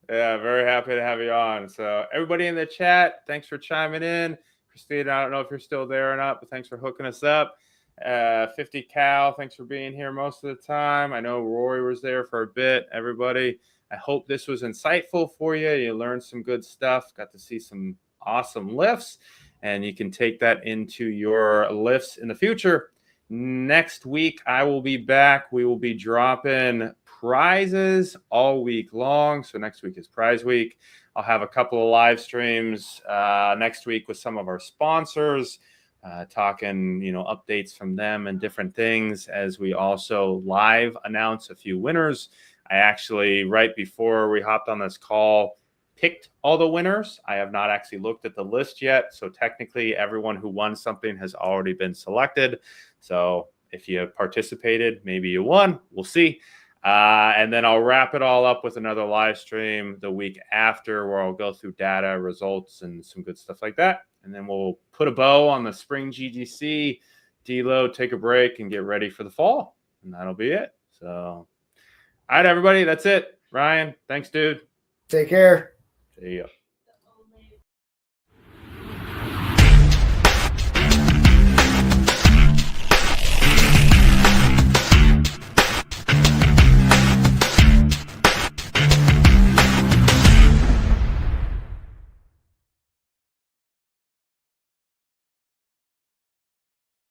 Very happy to have you on. So everybody in the chat, thanks for chiming in. Christina, I don't know if you're still there or not, but thanks for hooking us up. 50 Cal, thanks for being here most of the time. I know Rory was there for a bit. Everybody, I hope this was insightful for you. You learned some good stuff, got to see some awesome lifts, and you can take that into your lifts in the future. Next week, I will be back. We will be dropping prizes all week long. So next week is prize week. I'll have a couple of live streams next week with some of our sponsors. talking, updates from them and different things as we also live announce a few winners. I actually, right before we hopped on this call, picked all the winners. I have not actually looked at the list yet. So technically everyone who won something has already been selected. So if you participated, maybe you won. We'll see. And then I'll wrap it all up with another live stream the week after where I'll go through data, results, and some good stuff like that. And then we'll put a bow on the spring GGC, deload, take a break, and get ready for the fall. And that'll be it. So, all right, everybody, that's it. Ryan, thanks, dude. Take care. See ya.